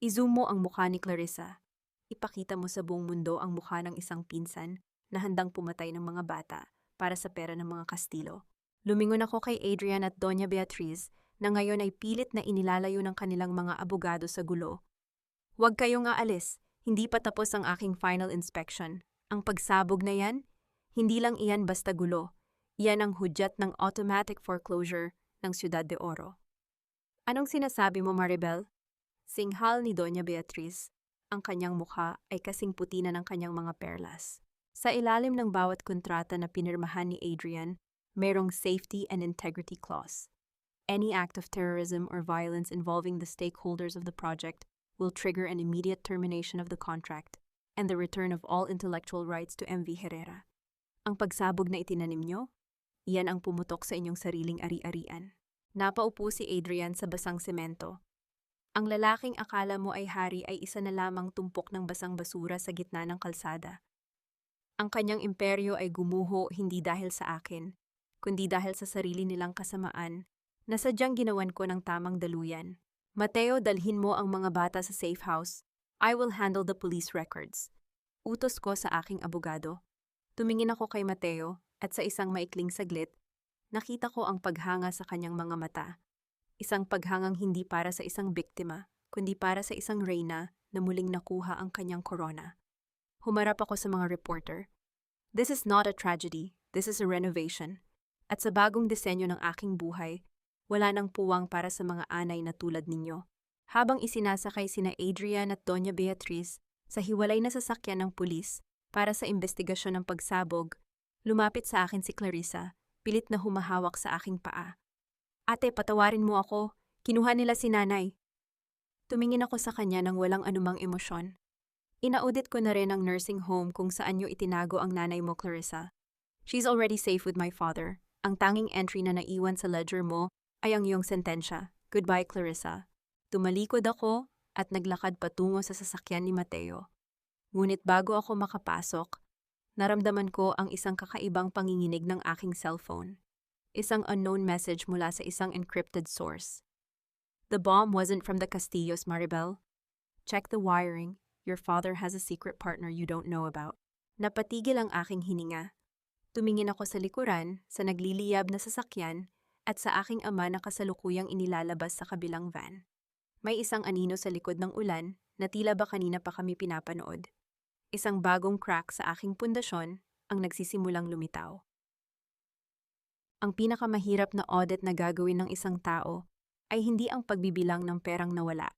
I-zoom mo ang mukha ni Clarissa. Ipakita mo sa buong mundo ang mukha ng isang pinsan na handang pumatay ng mga bata para sa pera ng mga Kastilo. Lumingon ako kay Adrian at Doña Beatriz na ngayon ay pilit na inilalayo ng kanilang mga abogado sa gulo. Huwag kayong aalis, hindi pa tapos ang aking final inspection. Ang pagsabog na yan, hindi lang iyan basta gulo. Iyan ang hudyat ng automatic foreclosure ng Ciudad de Oro. Anong sinasabi mo, Maribel? Singhal ni Doña Beatriz. Ang kanyang mukha ay kasing puti na ng kanyang mga perlas. Sa ilalim ng bawat kontrata na pinirmahan ni Adrian, mayroong safety and integrity clause. Any act of terrorism or violence involving the stakeholders of the project will trigger an immediate termination of the contract and the return of all intellectual rights to MV Herrera. Ang pagsabog na itinanim nyo, iyan ang pumutok sa inyong sariling ari-arian. Napaupo si Adrian sa basang semento. Ang lalaking akala mo ay hari ay isa na lamang tumpok ng basang basura sa gitna ng kalsada. Ang kanyang imperyo ay gumuho hindi dahil sa akin, kundi dahil sa sarili nilang kasamaan na sadyang ginawan ko ng tamang daluyan. Mateo, dalhin mo ang mga bata sa safe house. I will handle the police records. Utos ko sa aking abogado. Tumingin ako kay Mateo at sa isang maikling saglit, nakita ko ang paghanga sa kanyang mga mata. Isang paghangang hindi para sa isang biktima, kundi para sa isang reyna na muling nakuha ang kanyang korona. Humarap ako sa mga reporter. This is not a tragedy, this is a renovation. At sa bagong disenyo ng aking buhay, wala nang puwang para sa mga anay na tulad ninyo. Habang isinasakay sina Adrian at Doña Beatriz sa hiwalay na sasakyan ng pulis para sa investigasyon ng pagsabog, lumapit sa akin si Clarissa, pilit na humahawak sa aking paa. Ate, patawarin mo ako. Kinuha nila si nanay. Tumingin ako sa kanya nang walang anumang emosyon. Inaudit ko na rin ang nursing home kung saan niyo itinago ang nanay mo, Clarissa. She's already safe with my father. Ang tanging entry na naiwan sa ledger mo ay ang iyong sentensya. Goodbye, Clarissa. Tumalikod ako at naglakad patungo sa sasakyan ni Mateo. Ngunit bago ako makapasok, naramdaman ko ang isang kakaibang panginginig ng aking cellphone. Isang unknown message mula sa isang encrypted source. The bomb wasn't from the Castillos, Maribel. Check the wiring. Your father has a secret partner you don't know about. Napatigil ang aking hininga. Tumingin ako sa likuran, sa nagliliyab na sasakyan, at sa aking ama na kasalukuyang inilalabas sa kabilang van. May isang anino sa likod ng ulan na tila ba kanina pa kami pinapanood. Isang bagong crack sa aking pundasyon ang nagsisimulang lumitaw. Ang pinakamahirap na audit na gagawin ng isang tao ay hindi ang pagbibilang ng perang nawala,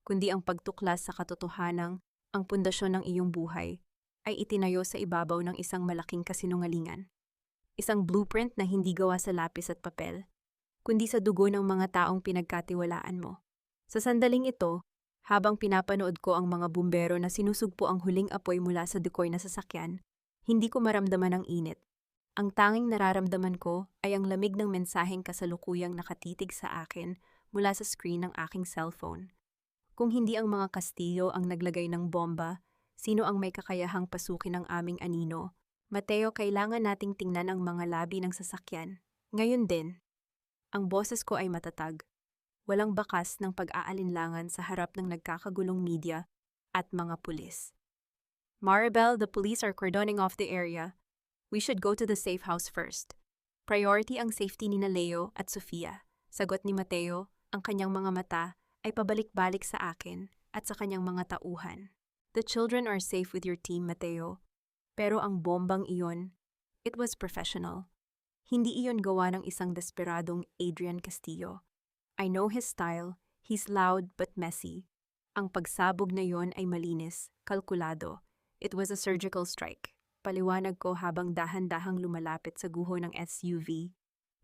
kundi ang pagtuklas sa katotohanang ang pundasyon ng iyong buhay ay itinayo sa ibabaw ng isang malaking kasinungalingan. Isang blueprint na hindi gawa sa lapis at papel, kundi sa dugo ng mga taong pinagkatiwalaan mo. Sa sandaling ito, habang pinapanood ko ang mga bumbero na sinusugpo ang huling apoy mula sa dekoy na sasakyan, hindi ko maramdaman ang init. Ang tanging nararamdaman ko ay ang lamig ng mensaheng kasalukuyang nakatitig sa akin mula sa screen ng aking cellphone. Kung hindi ang mga Kastilyo ang naglagay ng bomba, sino ang may kakayahang pasukin ng aming anino? Mateo, kailangan nating tingnan ang mga labi ng sasakyan. Ngayon din, ang boses ko ay matatag. Walang bakas ng pag-aalinlangan sa harap ng nagkakagulong media at mga pulis. Maribel, the police are cordoning off the area. We should go to the safe house first. Priority ang safety ni Leo at Sofia. Sagot ni Mateo, ang kanyang mga mata ay pabalik-balik sa akin at sa kanyang mga tauhan. The children are safe with your team, Mateo. Pero ang bombang iyon, it was professional. Hindi iyon gawa ng isang desperadong Adrian Castillo. I know his style, he's loud but messy. Ang pagsabog na iyon ay malinis, kalkulado. It was a surgical strike. Paliwanag ko habang dahan-dahang lumalapit sa guho ng SUV.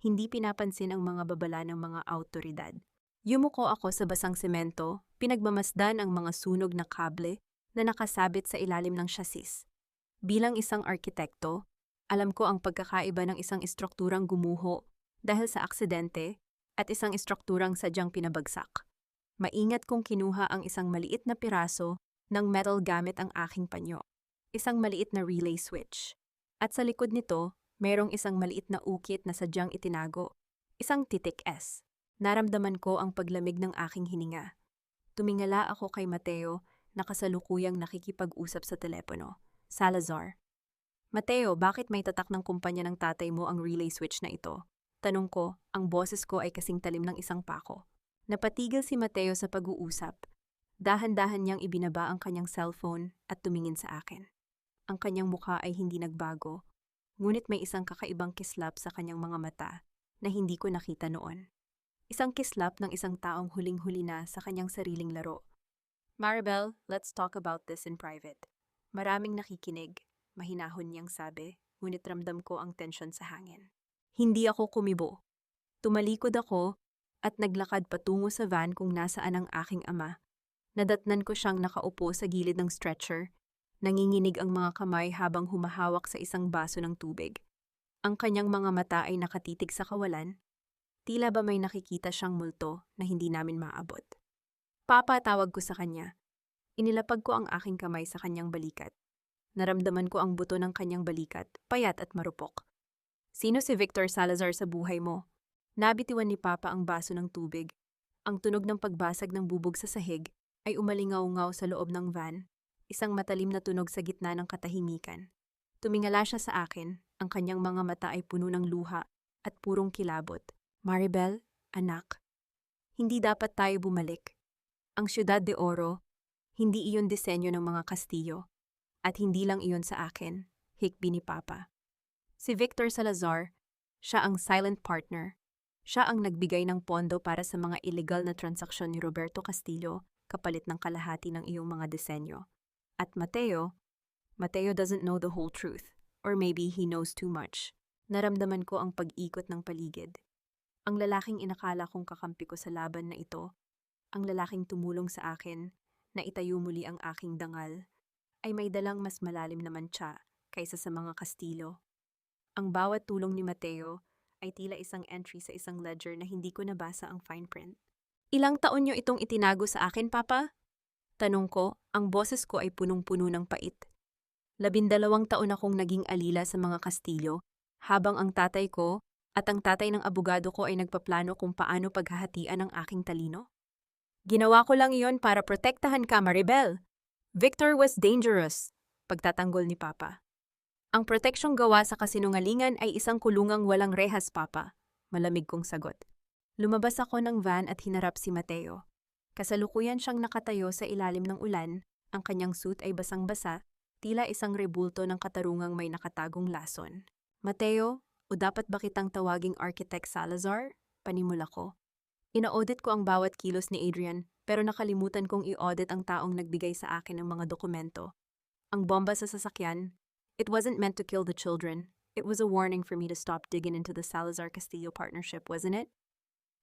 Hindi pinapansin ang mga babala ng mga awtoridad. Yumuko ako sa basang semento, pinagmamasdan ang mga sunog na kable na nakasabit sa ilalim ng chassis. Bilang isang arkitekto, alam ko ang pagkakaiba ng isang istrukturang gumuho dahil sa aksidente at isang istrukturang sadyang pinabagsak. Maingat kong kinuha ang isang maliit na piraso ng metal gamit ang aking panyo. Isang maliit na relay switch. At sa likod nito, mayroong isang maliit na ukit na sadyang itinago. Isang titik S. Naramdaman ko ang paglamig ng aking hininga. Tumingala ako kay Mateo na kasalukuyang nakikipag-usap sa telepono. Salazar. Mateo, bakit may tatak ng kumpanya ng tatay mo ang relay switch na ito? Tanong ko, ang boses ko ay kasing talim ng isang pako. Napatigil si Mateo sa pag-uusap. Dahan-dahan niyang ibinaba ang kanyang cellphone at tumingin sa akin. Ang kanyang mukha ay hindi nagbago, ngunit may isang kakaibang kislap sa kanyang mga mata na hindi ko nakita noon. Isang kislap ng isang taong huling-huli na sa kanyang sariling laro. Maribel, let's talk about this in private. Maraming nakikinig, mahinahon niyang sabi, ngunit ramdam ko ang tensyon sa hangin. Hindi ako kumibo. Tumalikod ako at naglakad patungo sa van kung nasaan ang aking ama. Nadatnan ko siyang nakaupo sa gilid ng stretcher. Nanginginig ang mga kamay habang humahawak sa isang baso ng tubig. Ang kanyang mga mata ay nakatitig sa kawalan. Tila ba may nakikita siyang multo na hindi namin maabot. Papa, tawag ko sa kanya. Inilapag ko ang aking kamay sa kanyang balikat. Naramdaman ko ang buto ng kanyang balikat, payat at marupok. Sino si Victor Salazar sa buhay mo? Nabitiwan ni Papa ang baso ng tubig. Ang tunog ng pagbasag ng bubog sa sahig ay umalingaw-ngaw sa loob ng van. Isang matalim na tunog sa gitna ng katahimikan. Tumingala siya sa akin, ang kanyang mga mata ay puno ng luha at purong kilabot. Maribel, anak, hindi dapat tayo bumalik. Ang Ciudad de Oro, hindi iyon disenyo ng mga Kastilyo. At hindi lang iyon sa akin, hikbi ni Papa. Si Victor Salazar, siya ang silent partner. Siya ang nagbigay ng pondo para sa mga illegal na transaksyon ni Roberto Castillo kapalit ng kalahati ng iyong mga disenyo. At Mateo doesn't know the whole truth. Or maybe he knows too much. Naramdaman ko ang pag-ikot ng paligid. Ang lalaking inakala kong kakampi ko sa laban na ito, ang lalaking tumulong sa akin na itayo muli ang aking dangal, ay may dalang mas malalim na mantsa kaysa sa mga Kastilyo. Ang bawat tulong ni Mateo ay tila isang entry sa isang ledger na hindi ko nabasa ang fine print. Ilang taon niyo itong itinago sa akin, Papa? Tanong ko, ang boses ko ay punong-puno ng pait. 12 taon akong naging alila sa mga Kastilyo, habang ang tatay ko at ang tatay ng abogado ko ay nagpaplano kung paano paghahatian ang aking talino. Ginawa ko lang iyon para protektahan ka, Maribel. Victor was dangerous, pagtatanggol ni Papa. Ang proteksyong gawa sa kasinungalingan ay isang kulungang walang rehas, Papa. Malamig kong sagot. Lumabas ako ng van at hinarap si Mateo. Kasalukuyan siyang nakatayo sa ilalim ng ulan, ang kanyang suit ay basang-basa, tila isang rebulto ng katarungang may nakatagong lason. Mateo, o dapat ba kitang tawaging Architect Salazar? Panimula ko. Ina-audit ko ang bawat kilos ni Adrian, pero nakalimutan kong i-audit ang taong nagbigay sa akin ng mga dokumento. Ang bomba sa sasakyan, it wasn't meant to kill the children. It was a warning for me to stop digging into the Salazar-Castillo partnership, wasn't it?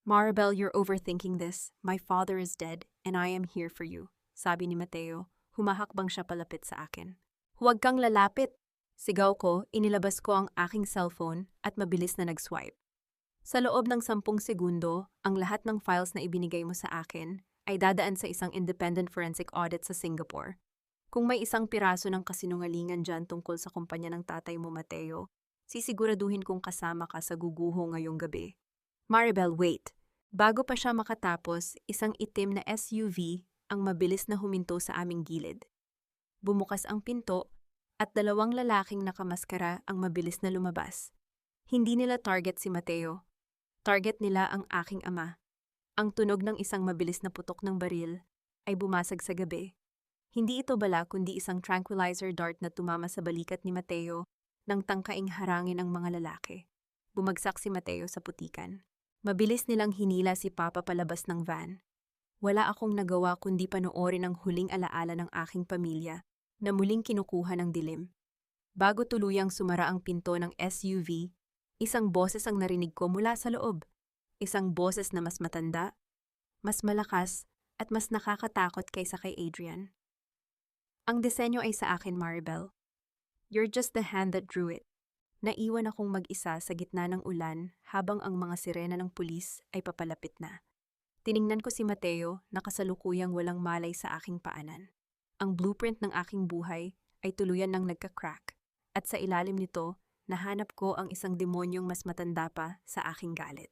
Maribel, you're overthinking this. My father is dead, and I am here for you, sabi ni Mateo. Humahakbang siya palapit sa akin. Huwag kang lalapit. Sigaw ko, inilabas ko ang aking cellphone at mabilis na nag-swipe. Sa loob ng 10 segundo, ang lahat ng files na ibinigay mo sa akin ay dadaan sa isang independent forensic audit sa Singapore. Kung may isang piraso ng kasinungalingan dyan tungkol sa kumpanya ng tatay mo, Mateo, sisiguraduhin kong kasama ka sa guguho ngayong gabi. Maribel, wait. Bago pa siya makatapos, isang itim na SUV ang mabilis na huminto sa aming gilid. Bumukas ang pinto at 2 lalaking nakamaskara ang mabilis na lumabas. Hindi nila target si Mateo. Target nila ang aking ama. Ang tunog ng isang mabilis na putok ng baril ay bumasag sa gabi. Hindi ito bala kundi isang tranquilizer dart na tumama sa balikat ni Mateo nang tangkaing harangin ang mga lalaki. Bumagsak si Mateo sa putikan. Mabilis nilang hinila si Papa palabas ng van. Wala akong nagawa kundi panoorin ang huling alaala ng aking pamilya na muling kinukuha ng dilim. Bago tuluyang sumara ang pinto ng SUV, isang boses ang narinig ko mula sa loob. Isang boses na mas matanda, mas malakas, at mas nakakatakot kaysa kay Adrian. Ang disenyo ay sa akin, Maribel. You're just the hand that drew it. Naiwan akong mag-isa sa gitna ng ulan habang ang mga sirena ng pulis ay papalapit na. Tiningnan ko si Mateo na kasalukuyang walang malay sa aking paanan. Ang blueprint ng aking buhay ay tuluyan ng nagka-crack at sa ilalim nito, nahanap ko ang isang demonyong mas matanda pa sa aking galit.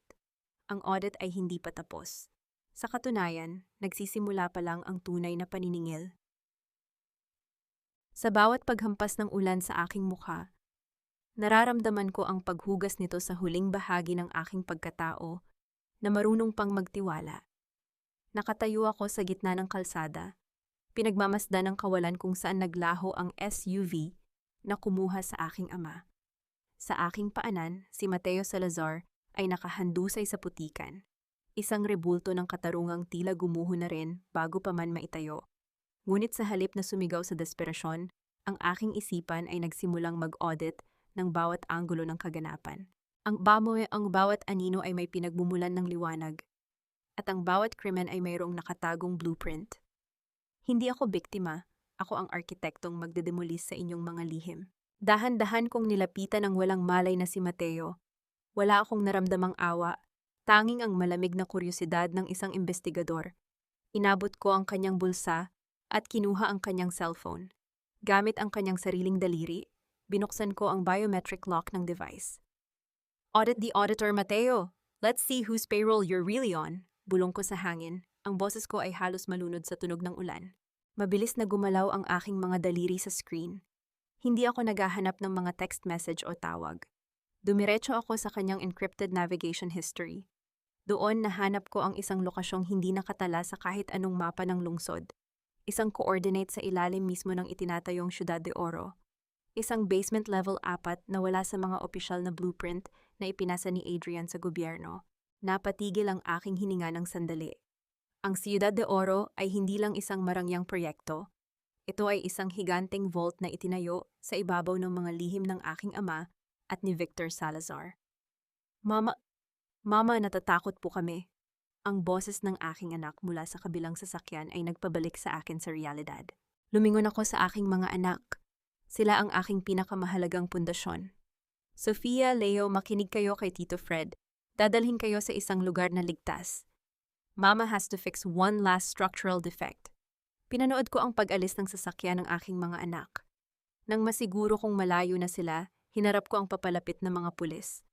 Ang audit ay hindi pa tapos. Sa katunayan, nagsisimula pa lang ang tunay na paniningil. Sa bawat paghampas ng ulan sa aking mukha, nararamdaman ko ang paghugas nito sa huling bahagi ng aking pagkatao na marunong pang magtiwala. Nakatayo ako sa gitna ng kalsada, pinagmamasdan ng kawalan kung saan naglaho ang SUV na kumuha sa aking ama. Sa aking paanan, si Mateo Salazar ay nakahandusay sa putikan. Isang rebulto ng katarungang tila gumuho na rin bago pa man maitayo. Ngunit sa halip na sumigaw sa desperasyon, ang aking isipan ay nagsimulang mag-audit ng bawat anggulo ng kaganapan. Ang bawat anino ay may pinagmumulan ng liwanag, at ang bawat krimen ay mayroong nakatagong blueprint. Hindi ako biktima, ako ang arkitektong magdedemolis sa inyong mga lihim. Dahan-dahan kong nilapitan ang walang malay na si Mateo. Wala akong naramdamang awa, tanging ang malamig na kuryosidad ng isang investigador. Inabot ko ang kanyang bulsa at kinuha ang kanyang cellphone. Gamit ang kanyang sariling daliri, binuksan ko ang biometric lock ng device. Audit the auditor, Mateo. Let's see whose payroll you're really on. Bulong ko sa hangin. Ang boses ko ay halos malunod sa tunog ng ulan. Mabilis na gumalaw ang aking mga daliri sa screen. Hindi ako naghahanap ng mga text message o tawag. Dumiretso ako sa kanyang encrypted navigation history. Doon nahanap ko ang isang lokasyong hindi nakatala sa kahit anong mapa ng lungsod. Isang coordinate sa ilalim mismo ng itinatayong Ciudad de Oro. Isang basement level 4 na wala sa mga opisyal na blueprint na ipinasa ni Adrian sa gobyerno. Napatigil ang aking hininga ng sandali. Ang Ciudad de Oro ay hindi lang isang marangyang proyekto. Ito ay isang higanteng vault na itinayo sa ibabaw ng mga lihim ng aking ama at ni Victor Salazar. Mama, natatakot po kami. Ang boses ng aking anak mula sa kabilang sasakyan ay nagpabalik sa akin sa realidad. Lumingon ako sa aking mga anak. Sila ang aking pinakamahalagang pundasyon. Sofia, Leo, makinig kayo kay Tito Fred. Dadalhin kayo sa isang lugar na ligtas. Mama has to fix one last structural defect. Pinanood ko ang pag-alis ng sasakyan ng aking mga anak. Nang masiguro kong malayo na sila, hinarap ko ang papalapit na mga pulis.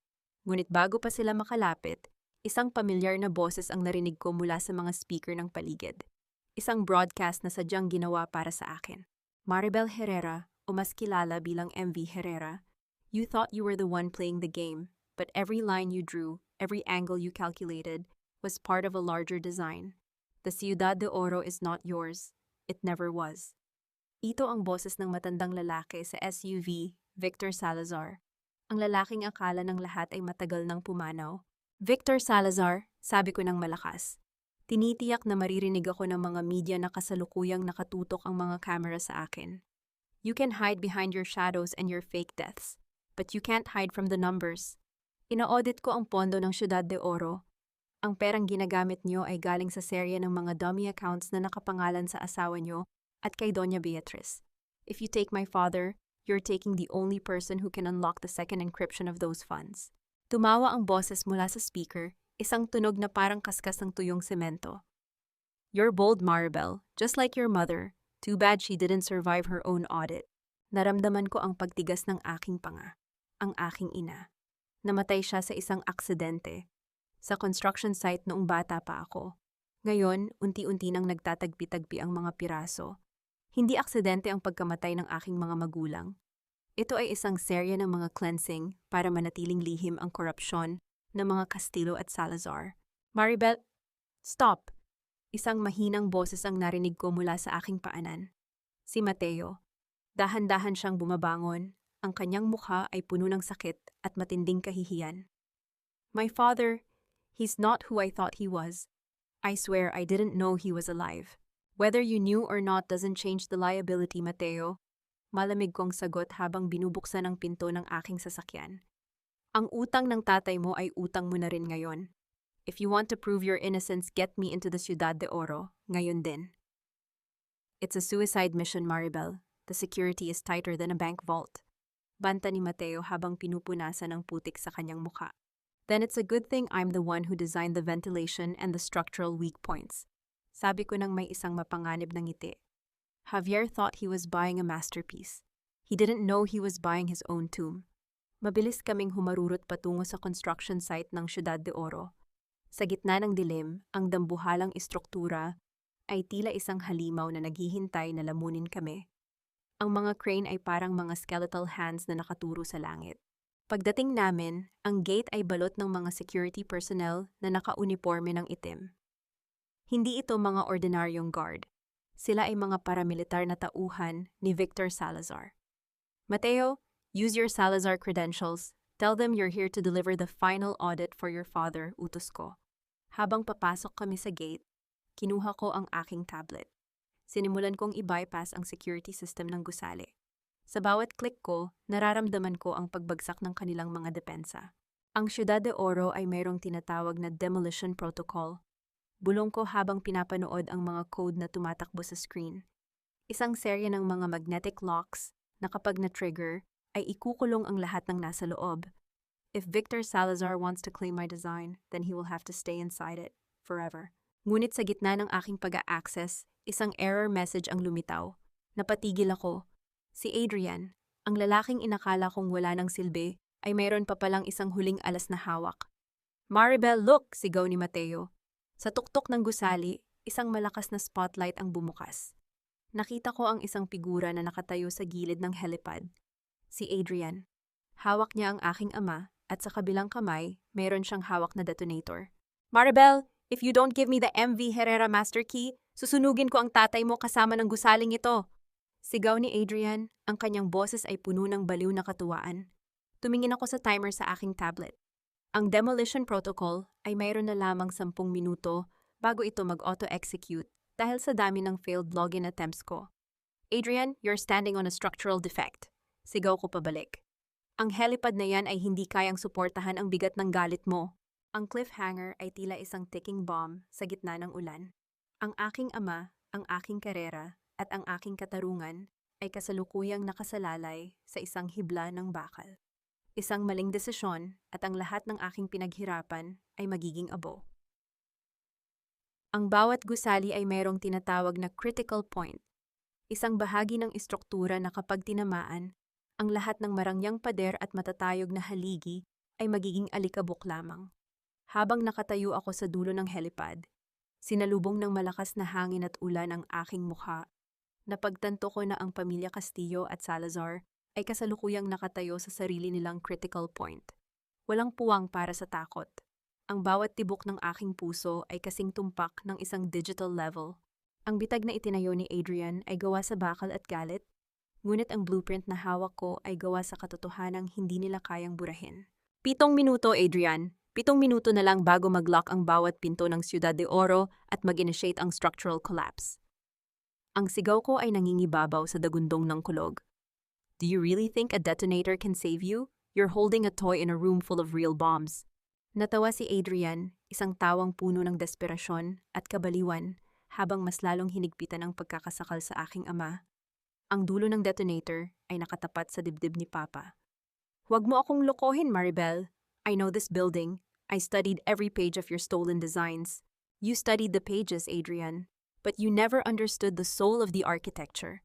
Ngunit bago pa sila makalapit, isang pamilyar na boses ang narinig ko mula sa mga speaker ng paligid. Isang broadcast na sadyang ginawa para sa akin. Maribel Herrera, o mas kilala bilang MV Herrera, you thought you were the one playing the game, but every line you drew, every angle you calculated, was part of a larger design. The Ciudad de Oro is not yours. It never was. Ito ang boses ng matandang lalaki sa SUV, Victor Salazar. Ang lalaking akala ng lahat ay matagal nang pumanaw. Victor Salazar, sabi ko ng malakas. Tinitiyak na maririnig ako ng mga media na kasalukuyang nakatutok ang mga kamera sa akin. You can hide behind your shadows and your fake deaths, but you can't hide from the numbers. Ina-audit ko ang pondo ng Ciudad de Oro. Ang perang ginagamit niyo ay galing sa serye ng mga dummy accounts na nakapangalan sa asawa niyo at kay Doña Beatriz. If you take my father, you're taking the only person who can unlock the second encryption of those funds. Tumawa ang boses mula sa speaker, isang tunog na parang kaskas ng tuyong semento. You're bold, Maribel, just like your mother. Too bad she didn't survive her own audit. Naramdaman ko ang pagtigas ng aking panga. Ang aking ina. Namatay siya sa isang aksidente. Sa construction site noong bata pa ako. Ngayon, unti-unti nang nagtatagpi-tagpi ang mga piraso. Hindi aksidente ang pagkamatay ng aking mga magulang. Ito ay isang serye ng mga cleansing para manatiling lihim ang korupsyon ng mga Castillo at Salazar. Maribel, stop! Isang mahinang boses ang narinig ko mula sa aking paanan. Si Mateo. Dahan-dahan siyang bumabangon. Ang kanyang mukha ay puno ng sakit at matinding kahihiyan. My father, he's not who I thought he was. I swear I didn't know he was alive. Whether you knew or not doesn't change the liability, Mateo. Malamig kong sagot habang binubuksan ang pinto ng aking sasakyan. Ang utang ng tatay mo ay utang mo na rin ngayon. If you want to prove your innocence, get me into the Ciudad de Oro, ngayon din. It's a suicide mission, Maribel. The security is tighter than a bank vault. Banta ni Mateo habang pinupunasan ang putik sa kanyang mukha. Then it's a good thing I'm the one who designed the ventilation and the structural weak points. Sabi ko nang may isang mapanganib na ngiti. Javier thought he was buying a masterpiece. He didn't know he was buying his own tomb. Mabilis kaming humarurot patungo sa construction site ng Ciudad de Oro. Sa gitna ng dilim, ang dambuhalang istruktura ay tila isang halimaw na naghihintay na lamunin kami. Ang mga crane ay parang mga skeletal hands na nakaturo sa langit. Pagdating namin, ang gate ay balot ng mga security personnel na nakauniforme ng itim. Hindi ito mga ordinaryong guard. Sila ay mga paramilitar na tauhan ni Victor Salazar. Mateo, use your Salazar credentials. Tell them you're here to deliver the final audit for your father, utos ko. Habang papasok kami sa gate, kinuha ko ang aking tablet. Sinimulan kong i-bypass ang security system ng gusali. Sa bawat click ko, nararamdaman ko ang pagbagsak ng kanilang mga depensa. Ang Ciudad de Oro ay mayroong tinatawag na demolition protocol. Bulong ko habang pinapanood ang mga code na tumatakbo sa screen. Isang serye ng mga magnetic locks na kapag na-trigger ay ikukulong ang lahat ng nasa loob. If Victor Salazar wants to claim my design, then he will have to stay inside it forever. Ngunit sa gitna ng aking pag-a-access, isang error message ang lumitaw. Napatigil ako. Si Adrian, ang lalaking inakala kong wala ng silbi, ay mayroon pa palang isang huling alas na hawak. Maribel, look! Sigaw ni Mateo. Sa tuktok ng gusali, isang malakas na spotlight ang bumukas. Nakita ko ang isang figura na nakatayo sa gilid ng helipad. Si Adrian. Hawak niya ang aking ama at sa kabilang kamay, mayroon siyang hawak na detonator. Maribel, if you don't give me the MV Herrera Master Key, susunugin ko ang tatay mo kasama ng gusaling ito. Sigaw ni Adrian, ang kanyang boses ay puno ng baliw na katuwaan. Tumingin ako sa timer sa aking tablet. Ang demolition protocol ay mayroon na lamang 10 minuto bago ito mag-auto-execute dahil sa dami ng failed login attempts ko. Adrian, you're standing on a structural defect. Sigaw ko pabalik. Ang helipad na yan ay hindi kayang suportahan ang bigat ng galit mo. Ang cliffhanger ay tila isang ticking bomb sa gitna ng ulan. Ang aking ama, ang aking karera, at ang aking katarungan ay kasalukuyang nakasalalay sa isang hibla ng bakal. Isang maling desisyon at ang lahat ng aking pinaghirapan ay magiging abo. Ang bawat gusali ay mayroong tinatawag na critical point, isang bahagi ng istruktura na kapag tinamaan, ang lahat ng marangyang pader at matatayog na haligi ay magiging alikabok lamang. Habang nakatayo ako sa dulo ng helipad, sinalubong ng malakas na hangin at ulan ang aking mukha. Napagtanto ko na ang pamilya Castillo at Salazar ay kasalukuyang nakatayo sa sarili nilang critical point. Walang puwang para sa takot. Ang bawat tibok ng aking puso ay kasing tumpak ng isang digital level. Ang bitag na itinayo ni Adrian ay gawa sa bakal at galit, ngunit ang blueprint na hawak ko ay gawa sa katotohanang hindi nila kayang burahin. 7 minuto, Adrian. 7 minuto na lang bago mag-lock ang bawat pinto ng Ciudad de Oro at mag-initiate ang structural collapse. Ang sigaw ko ay nangingibabaw sa dagundong ng kulog. Do you really think a detonator can save you? You're holding a toy in a room full of real bombs. Natawa si Adrian, isang tawang puno ng desperasyon at kabaliwan, habang mas lalong hinigpitan ang pagkakasakal sa aking ama. Ang dulo ng detonator ay nakatapat sa dibdib ni Papa. Huwag mo akong lokohin, Maribel. I know this building. I studied every page of your stolen designs. You studied the pages, Adrian, but you never understood the soul of the architecture.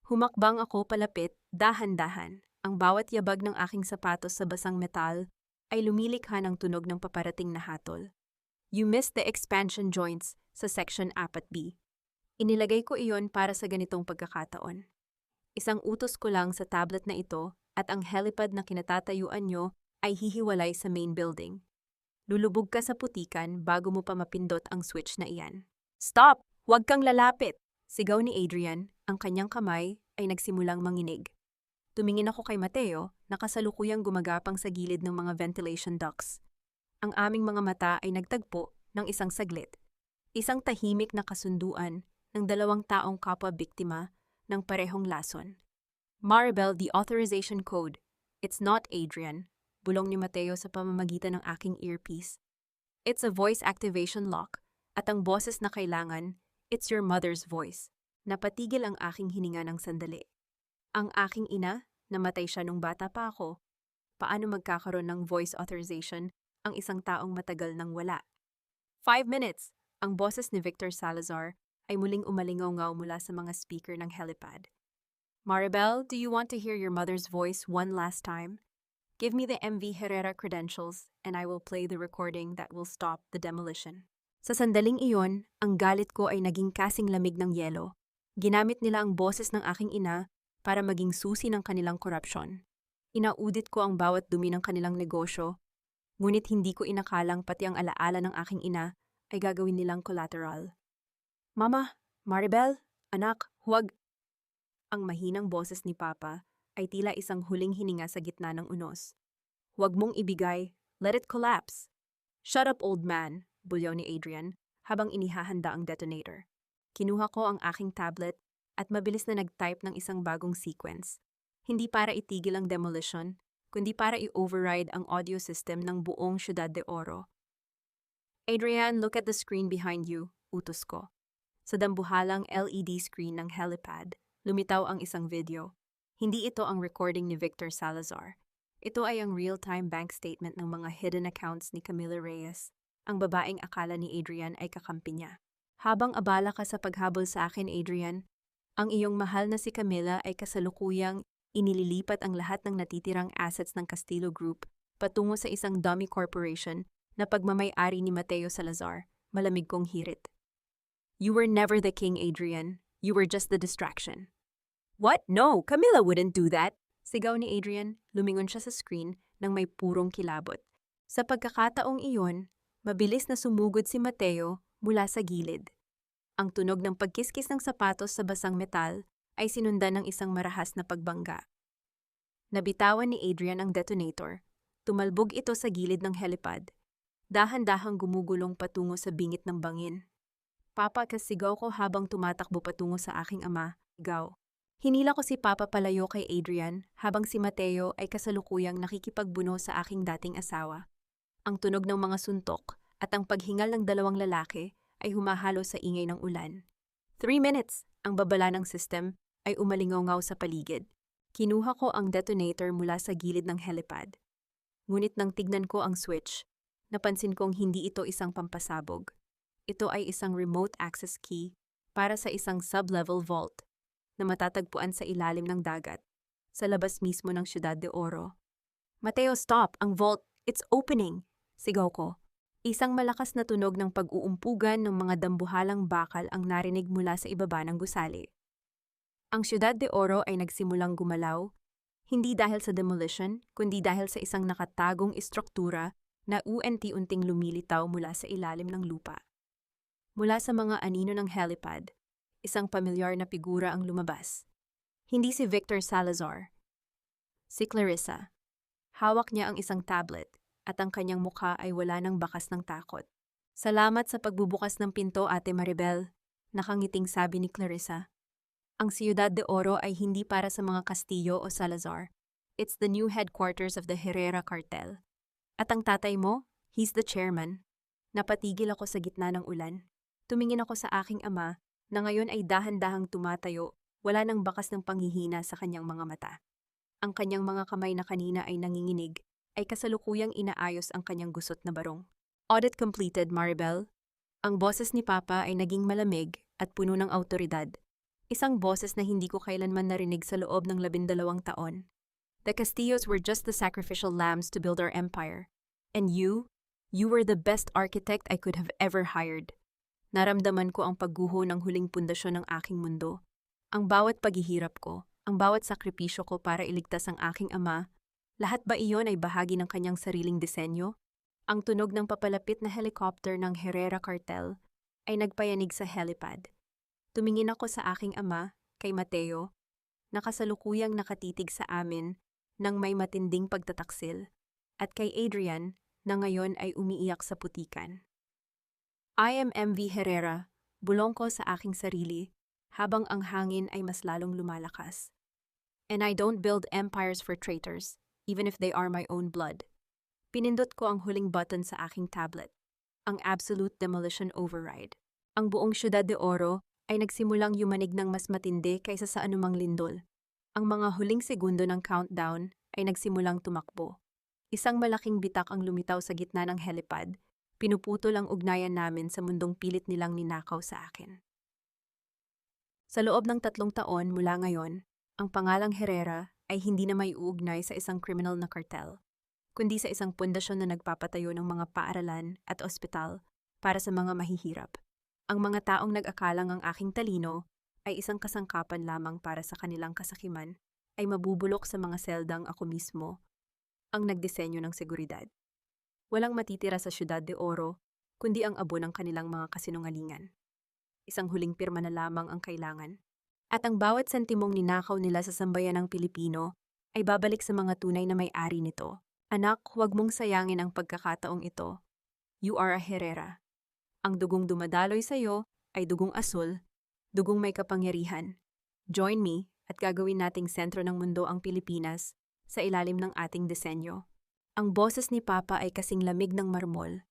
Humakbang ako palapit, dahan-dahan. Ang bawat yabag ng aking sapatos sa basang metal ay lumilikha ng tunog ng paparating na hatol. You missed the expansion joints sa section 4B. Inilagay ko iyon para sa ganitong pagkakataon. Isang utos ko lang sa tablet na ito at ang helipad na kinatatayuan nyo ay hihiwalay sa main building. Lulubog ka sa putikan bago mo pa mapindot ang switch na iyan. Stop! Huwag kang lalapit! Sigaw ni Adrian, ang kanyang kamay ay nagsimulang manginig. Tumingin ako kay Mateo na kasalukuyang gumagapang sa gilid ng mga ventilation ducts. Ang aming mga mata ay nagtagpo ng isang saglit. Isang tahimik na kasunduan ng dalawang taong kapwa-biktima ng parehong lason. Maribel, the authorization code. It's not Adrian. Bulong ni Mateo sa pamamagitan ng aking earpiece. It's a voice activation lock at ang boses na kailangan, it's your mother's voice. Napatigil ang aking hininga ng sandali. Ang aking ina, namatay siya nung bata pa ako. Paano magkakaroon ng voice authorization ang isang taong matagal nang wala? 5 minutes! Ang boses ni Victor Salazar ay muling umalingaw-ngaw mula sa mga speaker ng helipad. Maribel, do you want to hear your mother's voice one last time? Give me the MV Herrera credentials and I will play the recording that will stop the demolition. Sa sandaling iyon, ang galit ko ay naging kasing lamig ng yelo. Ginamit nila ang boses ng aking ina para maging susi ng kanilang korupsyon. Inaudit ko ang bawat dumi ng kanilang negosyo, ngunit hindi ko inakalang pati ang alaala ng aking ina ay gagawin nilang collateral. Mama, Maribel, anak, huwag. Ang mahinang boses ni Papa ay tila isang huling hininga sa gitna ng unos. Huwag mong ibigay, let it collapse. Shut up, old man, bulyaw ni Adrian habang inihahanda ang detonator. Kinuha ko ang aking tablet at mabilis na nag-type ng isang bagong sequence. Hindi para itigil ang demolition, kundi para i-override ang audio system ng buong Ciudad de Oro. Adrian, look at the screen behind you, utos ko. Sa dambuhalang LED screen ng helipad, lumitaw ang isang video. Hindi ito ang recording ni Victor Salazar. Ito ay ang real-time bank statement ng mga hidden accounts ni Camila Reyes, ang babaeng akala ni Adrian ay kakampi niya. Habang abala ka sa paghabol sa akin, Adrian, ang iyong mahal na si Camila ay kasalukuyang inililipat ang lahat ng natitirang assets ng Castillo Group patungo sa isang dummy corporation na pagmamay-ari ni Mateo Salazar. Malamig kong hirit. You were never the king, Adrian. You were just the distraction. What? No, Camila wouldn't do that. Sigaw ni Adrian, lumingon siya sa screen nang may purong kilabot. Sa pagkakataong iyon, mabilis na sumugod si Mateo mula sa gilid. Ang tunog ng pagkiskis ng sapatos sa basang metal ay sinundan ng isang marahas na pagbangga. Nabitawan ni Adrian ang detonator. Tumalbog ito sa gilid ng helipad. Dahan-dahang gumugulong patungo sa bingit ng bangin. Papa, kasigaw ko habang tumatakbo patungo sa aking ama, sigaw. Hinila ko si Papa palayo kay Adrian habang si Mateo ay kasalukuyang nakikipagbuno sa aking dating asawa. Ang tunog ng mga suntok at ang paghingal ng dalawang lalaki ay humahalo sa ingay ng ulan. 3 minutes! Ang babala ng system ay umalingaw sa paligid. Kinuha ko ang detonator mula sa gilid ng helipad. Ngunit nang tignan ko ang switch, napansin kong hindi ito isang pampasabog. Ito ay isang remote access key para sa isang sub-level vault na matatagpuan sa ilalim ng dagat, sa labas mismo ng Ciudad de Oro. Mateo, stop! Ang vault! It's opening! Sigaw ko. Isang malakas na tunog ng pag-uumpugan ng mga dambuhalang bakal ang narinig mula sa ibaba ng gusali. Ang Ciudad de Oro ay nagsimulang gumalaw, hindi dahil sa demolition, kundi dahil sa isang nakatagong istruktura na unti-unting lumilitaw mula sa ilalim ng lupa. Mula sa mga anino ng helipad, isang pamilyar na figura ang lumabas. Hindi si Victor Salazar. Si Clarissa. Hawak niya ang isang tablet at ang kanyang mukha ay wala ng bakas ng takot. Salamat sa pagbubukas ng pinto, Ate Maribel, nakangiting sabi ni Clarissa. Ang Ciudad de Oro ay hindi para sa mga Castillo o Salazar. It's the new headquarters of the Herrera cartel. At ang tatay mo, he's the chairman. Napatigil ako sa gitna ng ulan. Tumingin ako sa aking ama na ngayon ay dahan-dahang tumatayo Wala nang bakas ng panghihina sa kanyang mga mata. Ang kanyang mga kamay na kanina ay nanginginig, ay kasalukuyang inaayos ang kanyang gusot na barong. Audit completed, Maribel. Ang boses ni Papa ay naging malamig at puno ng awtoridad. Isang boses na hindi ko kailanman narinig sa loob ng 12 taon. The Castillos were just the sacrificial lambs to build our empire. And you were the best architect I could have ever hired. Naramdaman ko ang pagguho ng huling pundasyon ng aking mundo. Ang bawat paghihirap ko, ang bawat sakripisyo ko para iligtas ang aking ama, lahat ba iyon ay bahagi ng kanyang sariling disenyo? Ang tunog ng papalapit na helicopter ng Herrera Cartel ay nagpayanig sa helipad. Tumingin ako sa aking ama, kay Mateo, na kasalukuyang nakatitig sa amin nang may matinding pagtataksil, at kay Adrian na ngayon ay umiiyak sa putikan. I am MV Herrera, bulong ko sa aking sarili, habang ang hangin ay mas lalong lumalakas. And I don't build empires for traitors, even if they are my own blood. Pinindot ko ang huling button sa aking tablet, ang Absolute Demolition Override. Ang buong Ciudad de Oro ay nagsimulang yumanig ng mas matindi kaysa sa anumang lindol. Ang mga huling segundo ng countdown ay nagsimulang tumakbo. Isang malaking bitak ang lumitaw sa gitna ng helipad, pinuputol ang ugnayan namin sa mundong pilit nilang ninakaw sa akin. Sa loob ng 3 taon mula ngayon, ang pangalang Herrera ay hindi na may uugnay sa isang criminal na kartel, kundi sa isang pundasyon na nagpapatayo ng mga paaralan at ospital para sa mga mahihirap. Ang mga taong nag-akalang ang aking talino ay isang kasangkapan lamang para sa kanilang kasakiman ay mabubulok sa mga seldang ako mismo ang nagdisenyo ng seguridad. Walang matitira sa Ciudad de Oro, kundi ang abo ng kanilang mga kasinungalingan. Isang huling pirma na lamang ang kailangan. At ang bawat sentimong ninakaw nila sa sambayan ng Pilipino ay babalik sa mga tunay na may-ari nito. Anak, huwag mong sayangin ang pagkakataong ito. You are a Herrera. Ang dugong dumadaloy sa iyo ay dugong asul, dugong may kapangyarihan. Join me at gagawin nating sentro ng mundo ang Pilipinas sa ilalim ng ating disenyo. Ang boses ni Papa ay kasing lamig ng marmol.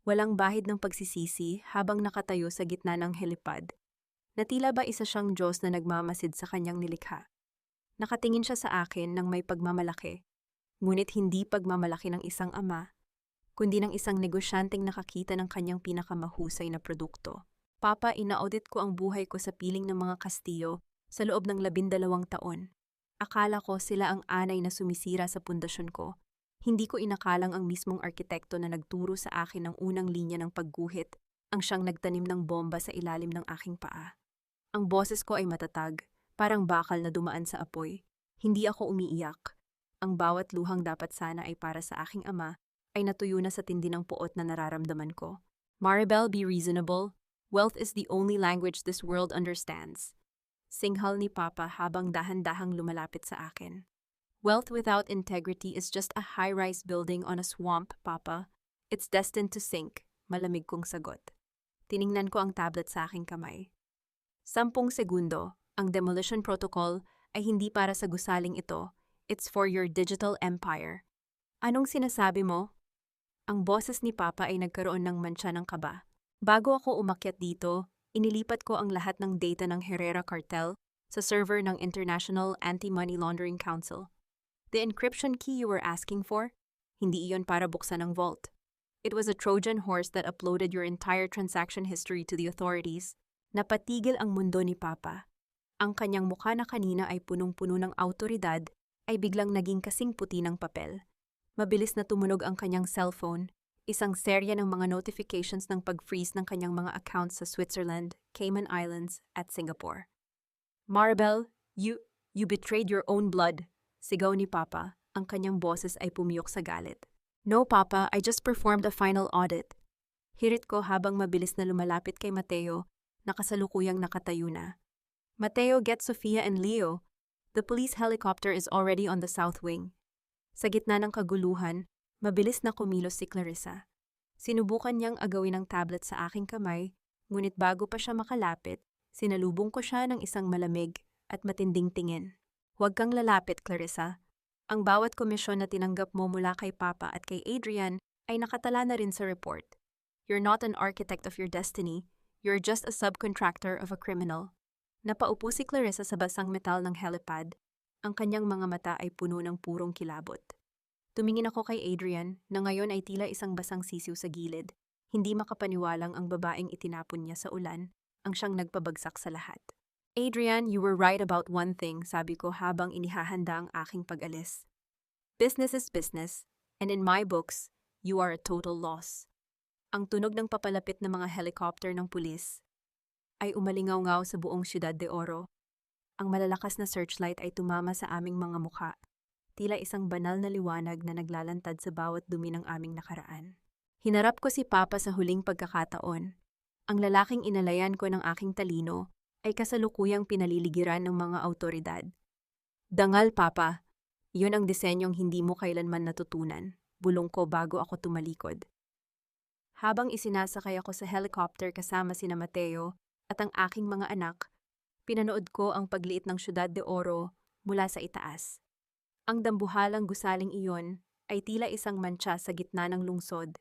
Walang bahid ng pagsisisi habang nakatayo sa gitna ng helipad. Na tila ba isa siyang Diyos na nagmamasid sa kanyang nilikha. Nakatingin siya sa akin ng may pagmamalaki, ngunit hindi pagmamalaki ng isang ama, kundi ng isang negosyanteng nakakita ng kanyang pinakamahusay na produkto. Papa, ina-audit ko ang buhay ko sa piling ng mga Castillo sa loob ng 12 taon. Akala ko sila ang anay na sumisira sa pundasyon ko. Hindi ko inakalang ang mismong arkitekto na nagturo sa akin ng unang linya ng pagguhit ang siyang nagtanim ng bomba sa ilalim ng aking paa. Ang boses ko ay matatag, parang bakal na dumaan sa apoy. Hindi ako umiiyak. Ang bawat luhang dapat sana ay para sa aking ama ay natuyo na sa tindi ng puot na nararamdaman ko. Maribel, be reasonable. Wealth is the only language this world understands. Singhal ni Papa habang dahan-dahang lumalapit sa akin. Wealth without integrity is just a high-rise building on a swamp, Papa. It's destined to sink, malamig kong sagot. Tiningnan ko ang tablet sa aking kamay. 10 segundo, ang demolition protocol ay hindi para sa gusaling ito. It's for your digital empire. Anong sinasabi mo? Ang boses ni Papa ay nagkaroon ng mantsa ng kaba. Bago ako umakyat dito, inilipat ko ang lahat ng data ng Herrera Cartel sa server ng International Anti-Money Laundering Council. The encryption key you were asking for, hindi iyon para buksan ang vault. It was a Trojan horse that uploaded your entire transaction history to the authorities. Napatigil ang mundo ni Papa. Ang kanyang mukha na kanina ay punong-puno ng awtoridad ay biglang naging kasing puti ng papel. Mabilis na tumunog ang kanyang cellphone, isang serya ng mga notifications ng pag-freeze ng kanyang mga accounts sa Switzerland, Cayman Islands, at Singapore. Maribel, you betrayed your own blood. Sigaw ni Papa, ang kanyang boses ay pumiyok sa galit. No, Papa, I just performed a final audit. Hirit ko habang mabilis na lumalapit kay Mateo, na kasalukuyang nakatayo na. Mateo, get Sofia and Leo. The police helicopter is already on the south wing. Sa gitna ng kaguluhan, mabilis na kumilos si Clarissa. Sinubukan niyang agawin ang tablet sa aking kamay, ngunit bago pa siya makalapit, sinalubong ko siya ng isang malamig at matinding tingin. Huwag kang lalapit, Clarissa. Ang bawat komisyon na tinanggap mo mula kay Papa at kay Adrian ay nakatala na rin sa report. You're not an architect of your destiny. You're just a subcontractor of a criminal. Napaupo si Clarissa sa basang metal ng helipad. Ang kanyang mga mata ay puno ng purong kilabot. Tumingin ako kay Adrian na ngayon ay tila isang basang sisiw sa gilid. Hindi makapaniwalang ang babaeng itinapon niya sa ulan ang siyang nagpabagsak sa lahat. Adrian, you were right about one thing, sabi ko habang inihahanda ang aking pag-alis. Business is business, and in my books, you are a total loss. Ang tunog ng papalapit na mga helicopter ng pulis ay umalingaw-ngaw sa buong Ciudad de Oro. Ang malalakas na searchlight ay tumama sa aming mga mukha, tila isang banal na liwanag na naglalantad sa bawat dumi ng aming nakaraan. Hinarap ko si Papa sa huling pagkakataon. Ang lalaking inalayan ko ng aking talino ay kasalukuyang pinaliligiran ng mga autoridad. Dangal, Papa. Yun ang disenyong hindi mo kailanman natutunan, bulong ko bago ako tumalikod. Habang isinasakay ako sa helicopter kasama sina Mateo at ang aking mga anak, pinanood ko ang pagliit ng Ciudad de Oro mula sa itaas. Ang dambuhalang gusaling iyon ay tila isang mantsa sa gitna ng lungsod,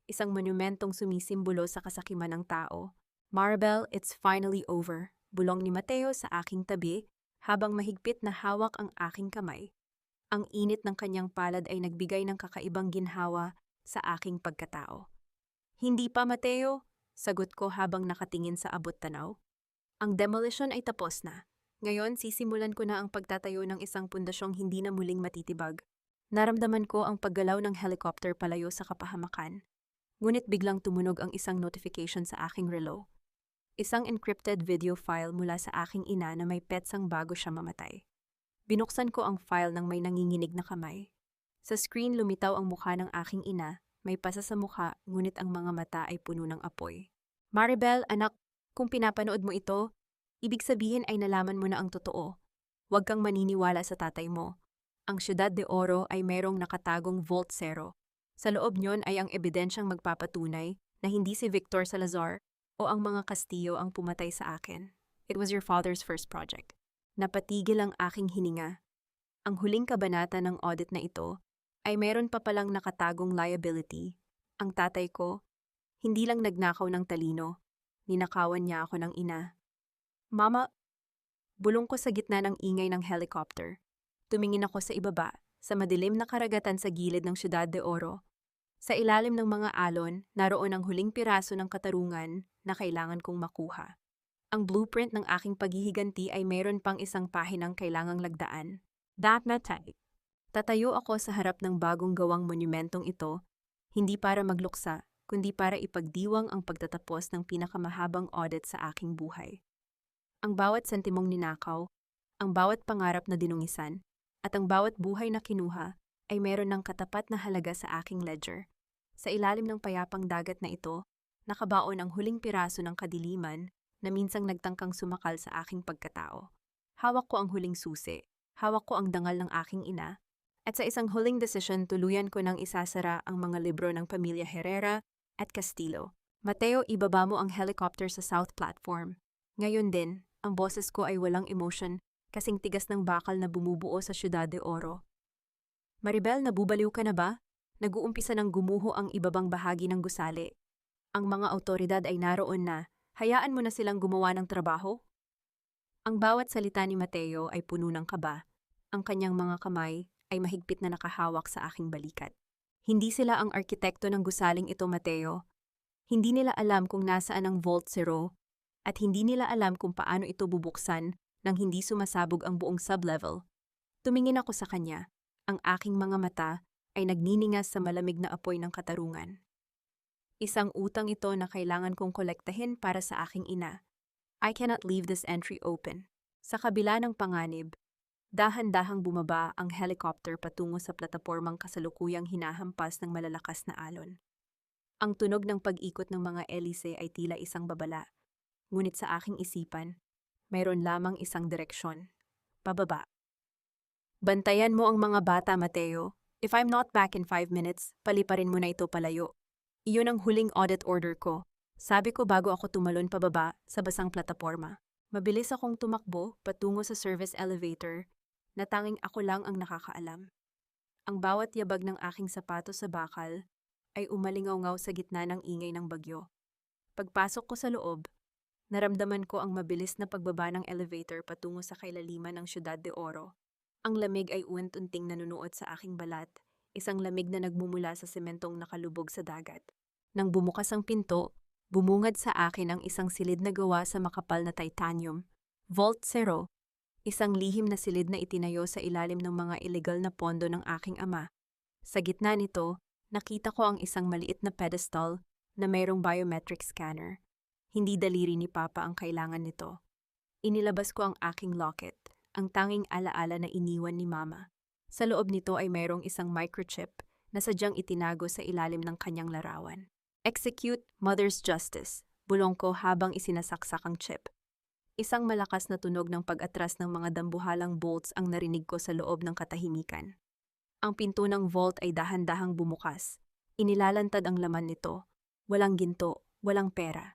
isang monumentong sumisimbolo sa kasakiman ng tao. Maribel, it's finally over, bulong ni Mateo sa aking tabi habang mahigpit na hawak ang aking kamay. Ang init ng kanyang palad ay nagbigay ng kakaibang ginhawa sa aking pagkatao. Hindi pa, Mateo, sagot ko habang nakatingin sa abot-tanaw. Ang demolition ay tapos na. Ngayon, sisimulan ko na ang pagtatayo ng isang pundasyong hindi na muling matitibag. Naramdaman ko ang paggalaw ng helicopter palayo sa kapahamakan. Ngunit biglang tumunog ang isang notification sa aking relo. Isang encrypted video file mula sa aking ina na may petsang bago siya mamatay. Binuksan ko ang file ng may nanginginig na kamay. Sa screen lumitaw ang mukha ng aking ina, may pasa sa mukha ngunit ang mga mata ay puno ng apoy. Maribel, anak, kung pinapanood mo ito, ibig sabihin ay nalaman mo na ang totoo. Huwag kang maniniwala sa tatay mo. Ang Ciudad de Oro ay merong nakatagong Vault Zero. Sa loob niyon ay ang ebidensyang magpapatunay na hindi si Victor Salazar o ang mga Castillo ang pumatay sa akin. It was your father's first project. Napatigil ang aking hininga. Ang huling kabanata ng audit na ito ay meron pa palang nakatagong liability. Ang tatay ko, hindi lang nagnakaw ng talino, ninakawan niya ako ng ina. Mama, bulong ko sa gitna ng ingay ng helicopter. Tumingin ako sa ibaba, sa madilim na karagatan sa gilid ng Ciudad de Oro. Sa ilalim ng mga alon, naroon ang huling piraso ng katarungan na kailangan kong makuha. Ang blueprint ng aking paghihiganti ay meron pang isang pahinang kailangang lagdaan. Tatayo ako sa harap ng bagong gawang monumentong ito, hindi para magluksa, kundi para ipagdiwang ang pagtatapos ng pinakamahabang audit sa aking buhay. Ang bawat sentimong ninakaw, ang bawat pangarap na dinungisan, at ang bawat buhay na kinuha ay meron ng katapat na halaga sa aking ledger. Sa ilalim ng payapang dagat na ito, nakabaon ang huling piraso ng kadiliman na minsang nagtangkang sumakal sa aking pagkatao. Hawak ko ang huling susi, hawak ko ang dangal ng aking ina, at sa isang huling desisyon tuluyan ko nang isasara ang mga libro ng pamilya Herrera at Castillo. Mateo, ibaba mo ang helicopter sa South Platform. Ngayon din, ang boses ko ay walang emotion, kasing tigas ng bakal na bumubuo sa Ciudad de Oro. Maribel, nabubaliw ka na ba? Nag-uumpisa ng gumuho ang ibabang bahagi ng gusali. Ang mga autoridad ay naroon na. Hayaan mo na silang gumawa ng trabaho? Ang bawat salita ni Mateo ay puno ng kaba. Ang kanyang mga kamay ay mahigpit na nakahawak sa aking balikat. Hindi sila ang arkitekto ng gusaling ito, Mateo. Hindi nila alam kung nasaan ang Vault Zero at hindi nila alam kung paano ito bubuksan nang hindi sumasabog ang buong sublevel. Tumingin ako sa kanya. Ang aking mga mata ay nagniningas sa malamig na apoy ng katarungan. Isang utang ito na kailangan kong kolektahin para sa aking ina. I cannot leave this entry open. Sa kabila ng panganib, dahan-dahang bumaba ang helicopter patungo sa platapormang kasalukuyang hinahampas ng malalakas na alon. Ang tunog ng pag-ikot ng mga elise ay tila isang babala. Ngunit sa aking isipan, mayroon lamang isang direksyon. Pababa. Bantayan mo ang mga bata, Mateo. If I'm not back in 5 minutes, paliparin mo na ito palayo. Iyon ang huling audit order ko. Sabi ko bago ako tumalon pababa sa basang plataporma. Mabilis akong tumakbo patungo sa service elevator na tanging ako lang ang nakakaalam. Ang bawat yabag ng aking sapatos sa bakal ay umalingaw-ngaw sa gitna ng ingay ng bagyo. Pagpasok ko sa loob, Naramdaman ko ang mabilis na pagbaba ng elevator patungo sa kailaliman ng Ciudad de Oro. Ang lamig ay unti-unting nanunuot sa aking balat, isang lamig na nagmumula sa sementong nakalubog sa dagat. Nang bumukas ang pinto, bumungad sa akin ang isang silid na gawa sa makapal na titanium, Vault Zero, isang lihim na silid na itinayo sa ilalim ng mga ilegal na pondo ng aking ama. Sa gitna nito, nakita ko ang isang maliit na pedestal na mayroong biometric scanner. Hindi daliri ni Papa ang kailangan nito. Inilabas ko ang aking locket, ang tanging alaala na iniwan ni Mama. Sa loob nito ay mayroong isang microchip na sadyang itinago sa ilalim ng kanyang larawan. Execute Mother's Justice, bulong ko habang isinasaksak ang chip. Isang malakas na tunog ng pag-atras ng mga dambuhalang bolts ang narinig ko sa loob ng katahimikan. Ang pinto ng vault ay dahan-dahang bumukas. Inilalantad ang laman nito. Walang ginto, walang pera.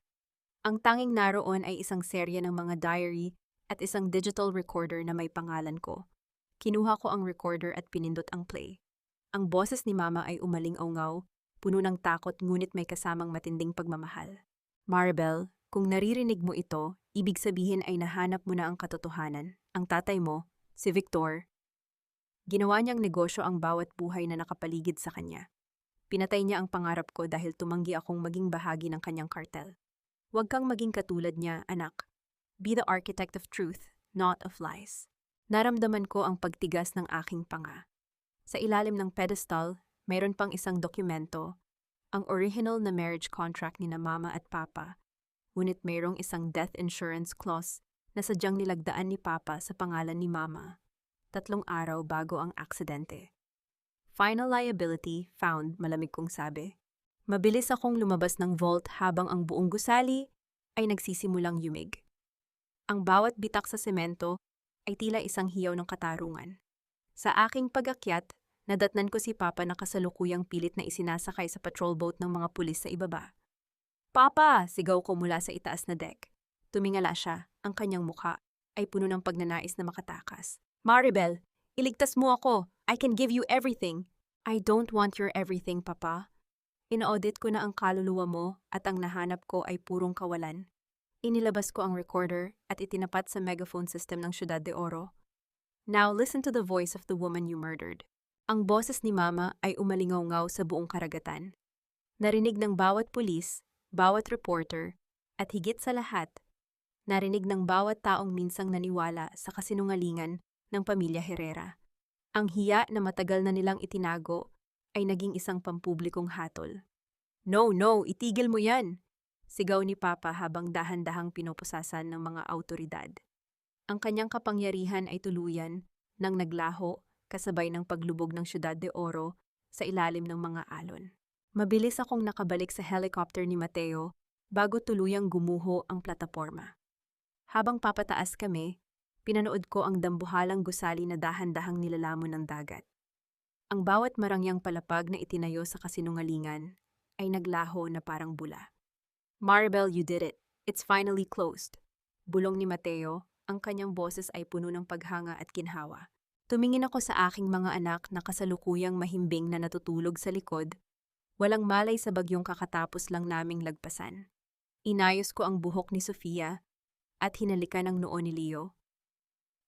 Ang tanging naroon ay isang serye ng mga diary at isang digital recorder na may pangalan ko. Kinuha ko ang recorder at pinindot ang play. Ang boses ni Mama ay umaling-aungaw, puno ng takot ngunit may kasamang matinding pagmamahal. Maribel, kung naririnig mo ito, ibig sabihin ay nahanap mo na ang katotohanan. Ang tatay mo, si Victor. Ginawa niyang negosyo ang bawat buhay na nakapaligid sa kanya. Pinatay niya ang pangarap ko dahil tumanggi akong maging bahagi ng kanyang kartel. Huwag kang maging katulad niya, anak. Be the architect of truth, not of lies. Naramdaman ko ang pagtigas ng aking panga. Sa ilalim ng pedestal, mayroon pang isang dokumento, ang original na marriage contract ni na Mama at Papa, ngunit mayroong isang death insurance clause na sadyang nilagdaan ni Papa sa pangalan ni Mama, 3 araw bago ang aksidente. Final liability found, malamig kong sabi. Mabilis akong lumabas ng vault habang ang buong gusali ay nagsisimulang yumig. Ang bawat bitak sa semento ay tila isang hiyaw ng katarungan. Sa aking pag-akyat, nadatnan ko si Papa na kasalukuyang pilit na isinasakay sa patrol boat ng mga pulis sa ibaba. Papa! Sigaw ko mula sa itaas na deck. Tumingala siya, ang kanyang mukha ay puno ng pagnanais na makatakas. Maribel, iligtas mo ako. I can give you everything. I don't want your everything, Papa. Ina-audit ko na ang kaluluwa mo at ang nahanap ko ay purong kawalan. Inilabas ko ang recorder at itinapat sa megaphone system ng Ciudad de Oro. Now listen to the voice of the woman you murdered. Ang boses ni Mama ay umalingaw-ngaw sa buong karagatan. Narinig ng bawat pulis, bawat reporter, at higit sa lahat, narinig ng bawat taong minsang naniwala sa kasinungalingan ng pamilya Herrera. Ang hiya na matagal na nilang itinago ay naging isang pampublikong hatol. No, itigil mo yan! Sigaw ni Papa habang dahan-dahang pinoposasan ng mga autoridad. Ang kanyang kapangyarihan ay tuluyan nang naglaho kasabay ng paglubog ng Ciudad de Oro sa ilalim ng mga alon. Mabilis akong nakabalik sa helicopter ni Mateo bago tuluyang gumuho ang plataporma. Habang papataas kami, pinanood ko ang dambuhalang gusali na dahan-dahang nilalamon ng dagat. Ang bawat marangyang palapag na itinayo sa kasinungalingan ay naglaho na parang bula. Maribel, you did it. It's finally closed. Bulong ni Mateo, ang kanyang boses ay puno ng paghanga at ginhawa. Tumingin ako sa aking mga anak na kasalukuyang mahimbing na natutulog sa likod. Walang malay sa bagyong kakatapos lang naming lagpasan. Inayos ko ang buhok ni Sofia at hinalikan ang noo ni Leo.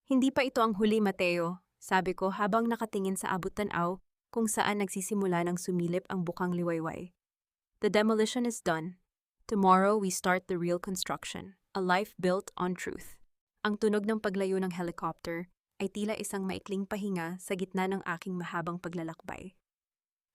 Hindi pa ito ang huli, Mateo. Sabi ko habang nakatingin sa abot-tanaw kung saan nagsisimula ng sumilip ang bukang liwayway. The demolition is done. Tomorrow we start the real construction, a life built on truth. Ang tunog ng paglayo ng helicopter ay tila isang maikling pahinga sa gitna ng aking mahabang paglalakbay.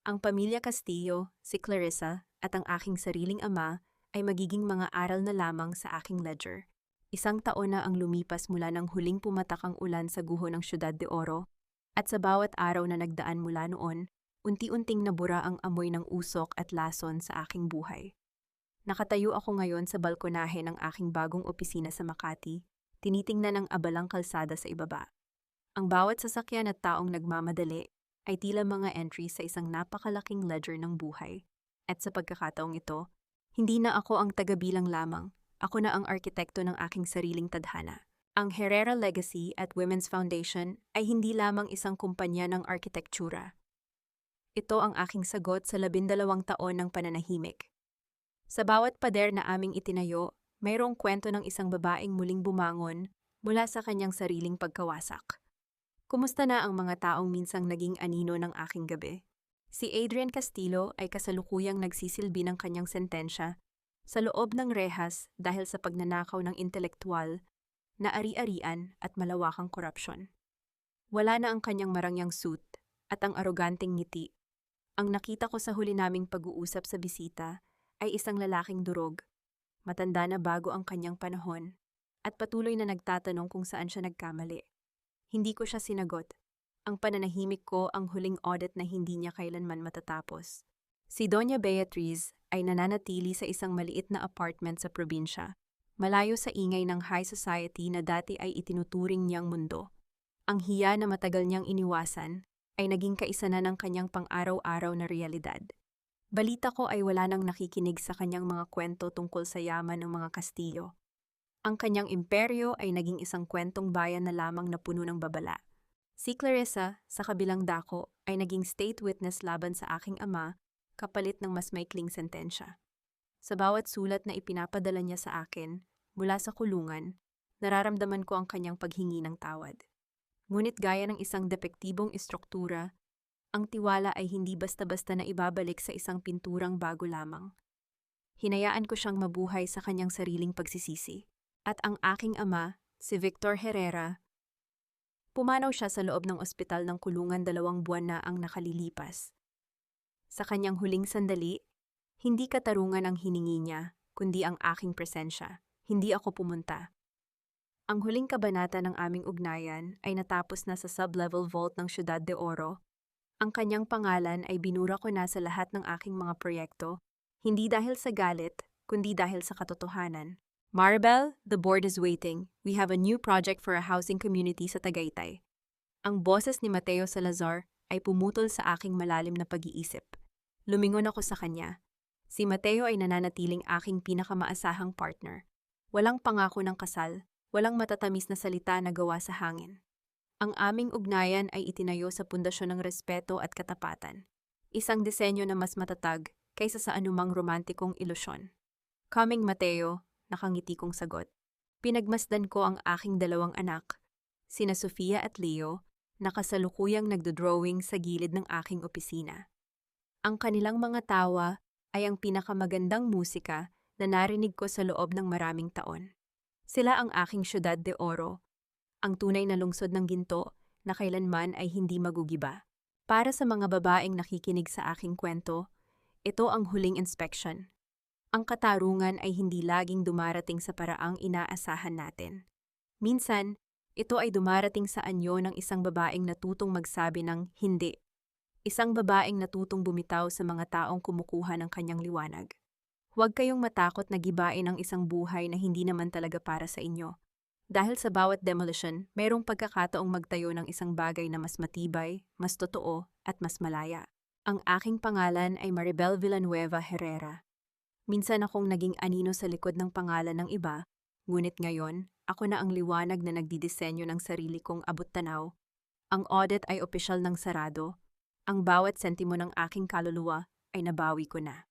Ang pamilya Castillo, si Clarissa, at ang aking sariling ama ay magiging mga aral na lamang sa aking ledger. 1 taon na ang lumipas mula nang huling pumatak ang ulan sa guho ng Ciudad de Oro, at sa bawat araw na nagdaan mula noon, unti-unting nabura ang amoy ng usok at lason sa aking buhay. Nakatayo ako ngayon sa balkonahe ng aking bagong opisina sa Makati, tinitingnan ang abalang kalsada sa ibaba. Ang bawat sasakyan at taong nagmamadali ay tila mga entries sa isang napakalaking ledger ng buhay. At sa pagkakataong ito, hindi na ako ang tagabilang lamang. Ako na ang arkitekto ng aking sariling tadhana. Ang Herrera Legacy at Women's Foundation ay hindi lamang isang kumpanya ng arkitektura. Ito ang aking sagot sa 12 taon ng pananahimik. Sa bawat pader na aming itinayo, mayroong kwento ng isang babaeng muling bumangon mula sa kanyang sariling pagkawasak. Kumusta na ang mga taong minsang naging anino ng aking gabi? Si Adrian Castillo ay kasalukuyang nagsisilbi ng kanyang sentensya sa loob ng rehas dahil sa pagnanakaw ng intelektual na ari-arian at malawakang korupsyon. Wala na ang kanyang marangyang suit at ang aroganteng ngiti. Ang nakita ko sa huli naming pag-uusap sa bisita ay isang lalaking durog, matanda na bago ang kanyang panahon, at patuloy na nagtatanong kung saan siya nagkamali. Hindi ko siya sinagot. Ang pananahimik ko ang huling audit na hindi niya kailanman matatapos. Si Doña Beatriz ay nananatili sa isang maliit na apartment sa probinsya, malayo sa ingay ng high society na dati ay itinuturing niyang mundo. Ang hiya na matagal niyang iniwasan ay naging kaisa na ng kanyang pang-araw-araw na realidad. Balita ko ay wala nang nakikinig sa kanyang mga kwento tungkol sa yaman ng mga Kastilyo. Ang kanyang imperyo ay naging isang kwentong bayan na lamang na puno ng babala. Si Clarissa, sa kabilang dako, ay naging state witness laban sa aking ama kapalit ng mas maikling sentensya. Sa bawat sulat na ipinapadala niya sa akin mula sa kulungan, nararamdaman ko ang kanyang paghingi ng tawad. Ngunit gaya ng isang depektibong istruktura, ang tiwala ay hindi basta-basta na ibabalik sa isang pinturang bago lamang. Hinayaan ko siyang mabuhay sa kanyang sariling pagsisisi. At ang aking ama, si Victor Herrera, pumanaw siya sa loob ng ospital ng kulungan 2 buwan na ang nakalilipas. Sa kanyang huling sandali, hindi katarungan ang hiningi niya, kundi ang aking presensya. Hindi ako pumunta. Ang huling kabanata ng aming ugnayan ay natapos na sa sub-level vault ng Ciudad de Oro. Ang kanyang pangalan ay binura ko na sa lahat ng aking mga proyekto, hindi dahil sa galit, kundi dahil sa katotohanan. Maribel, the board is waiting. We have a new project for a housing community sa Tagaytay. Ang boses ni Mateo Salazar ay pumutol sa aking malalim na pag-iisip. Lumingon ako sa kanya. Si Mateo ay nananatiling aking pinakamaasahang partner. Walang pangako ng kasal, walang matatamis na salita na gawa sa hangin. Ang aming ugnayan ay itinayo sa pundasyon ng respeto at katapatan. Isang disenyo na mas matatag kaysa sa anumang romantikong ilusyon. Coming Mateo, nakangiti kong sagot. Pinagmasdan ko ang aking 2 anak, sina Sofia at Leo, na kasalukuyang nagdodrawing sa gilid ng aking opisina. Ang kanilang mga tawa ay ang pinakamagandang musika na narinig ko sa loob ng maraming taon. Sila ang aking Ciudad de Oro, ang tunay na lungsod ng ginto na kailanman ay hindi magugiba. Para sa mga babaeng nakikinig sa aking kwento, ito ang huling inspection. Ang katarungan ay hindi laging dumarating sa paraang inaasahan natin. Minsan, ito ay dumarating sa anyo ng isang babaeng natutong magsabi ng hindi. Isang babaeng natutong bumitaw sa mga taong kumukuha ng kanyang liwanag. Huwag kayong matakot na gibain ang isang buhay na hindi naman talaga para sa inyo. Dahil sa bawat demolition, mayroong pagkakataong magtayo ng isang bagay na mas matibay, mas totoo, at mas malaya. Ang aking pangalan ay Maribel Villanueva Herrera. Minsan akong naging anino sa likod ng pangalan ng iba, ngunit ngayon, ako na ang liwanag na nagdidisenyo ng sarili kong abot-tanaw. Ang audit ay opisyal ng sarado. Ang bawat sentimo ng aking kaluluwa ay nabawi ko na.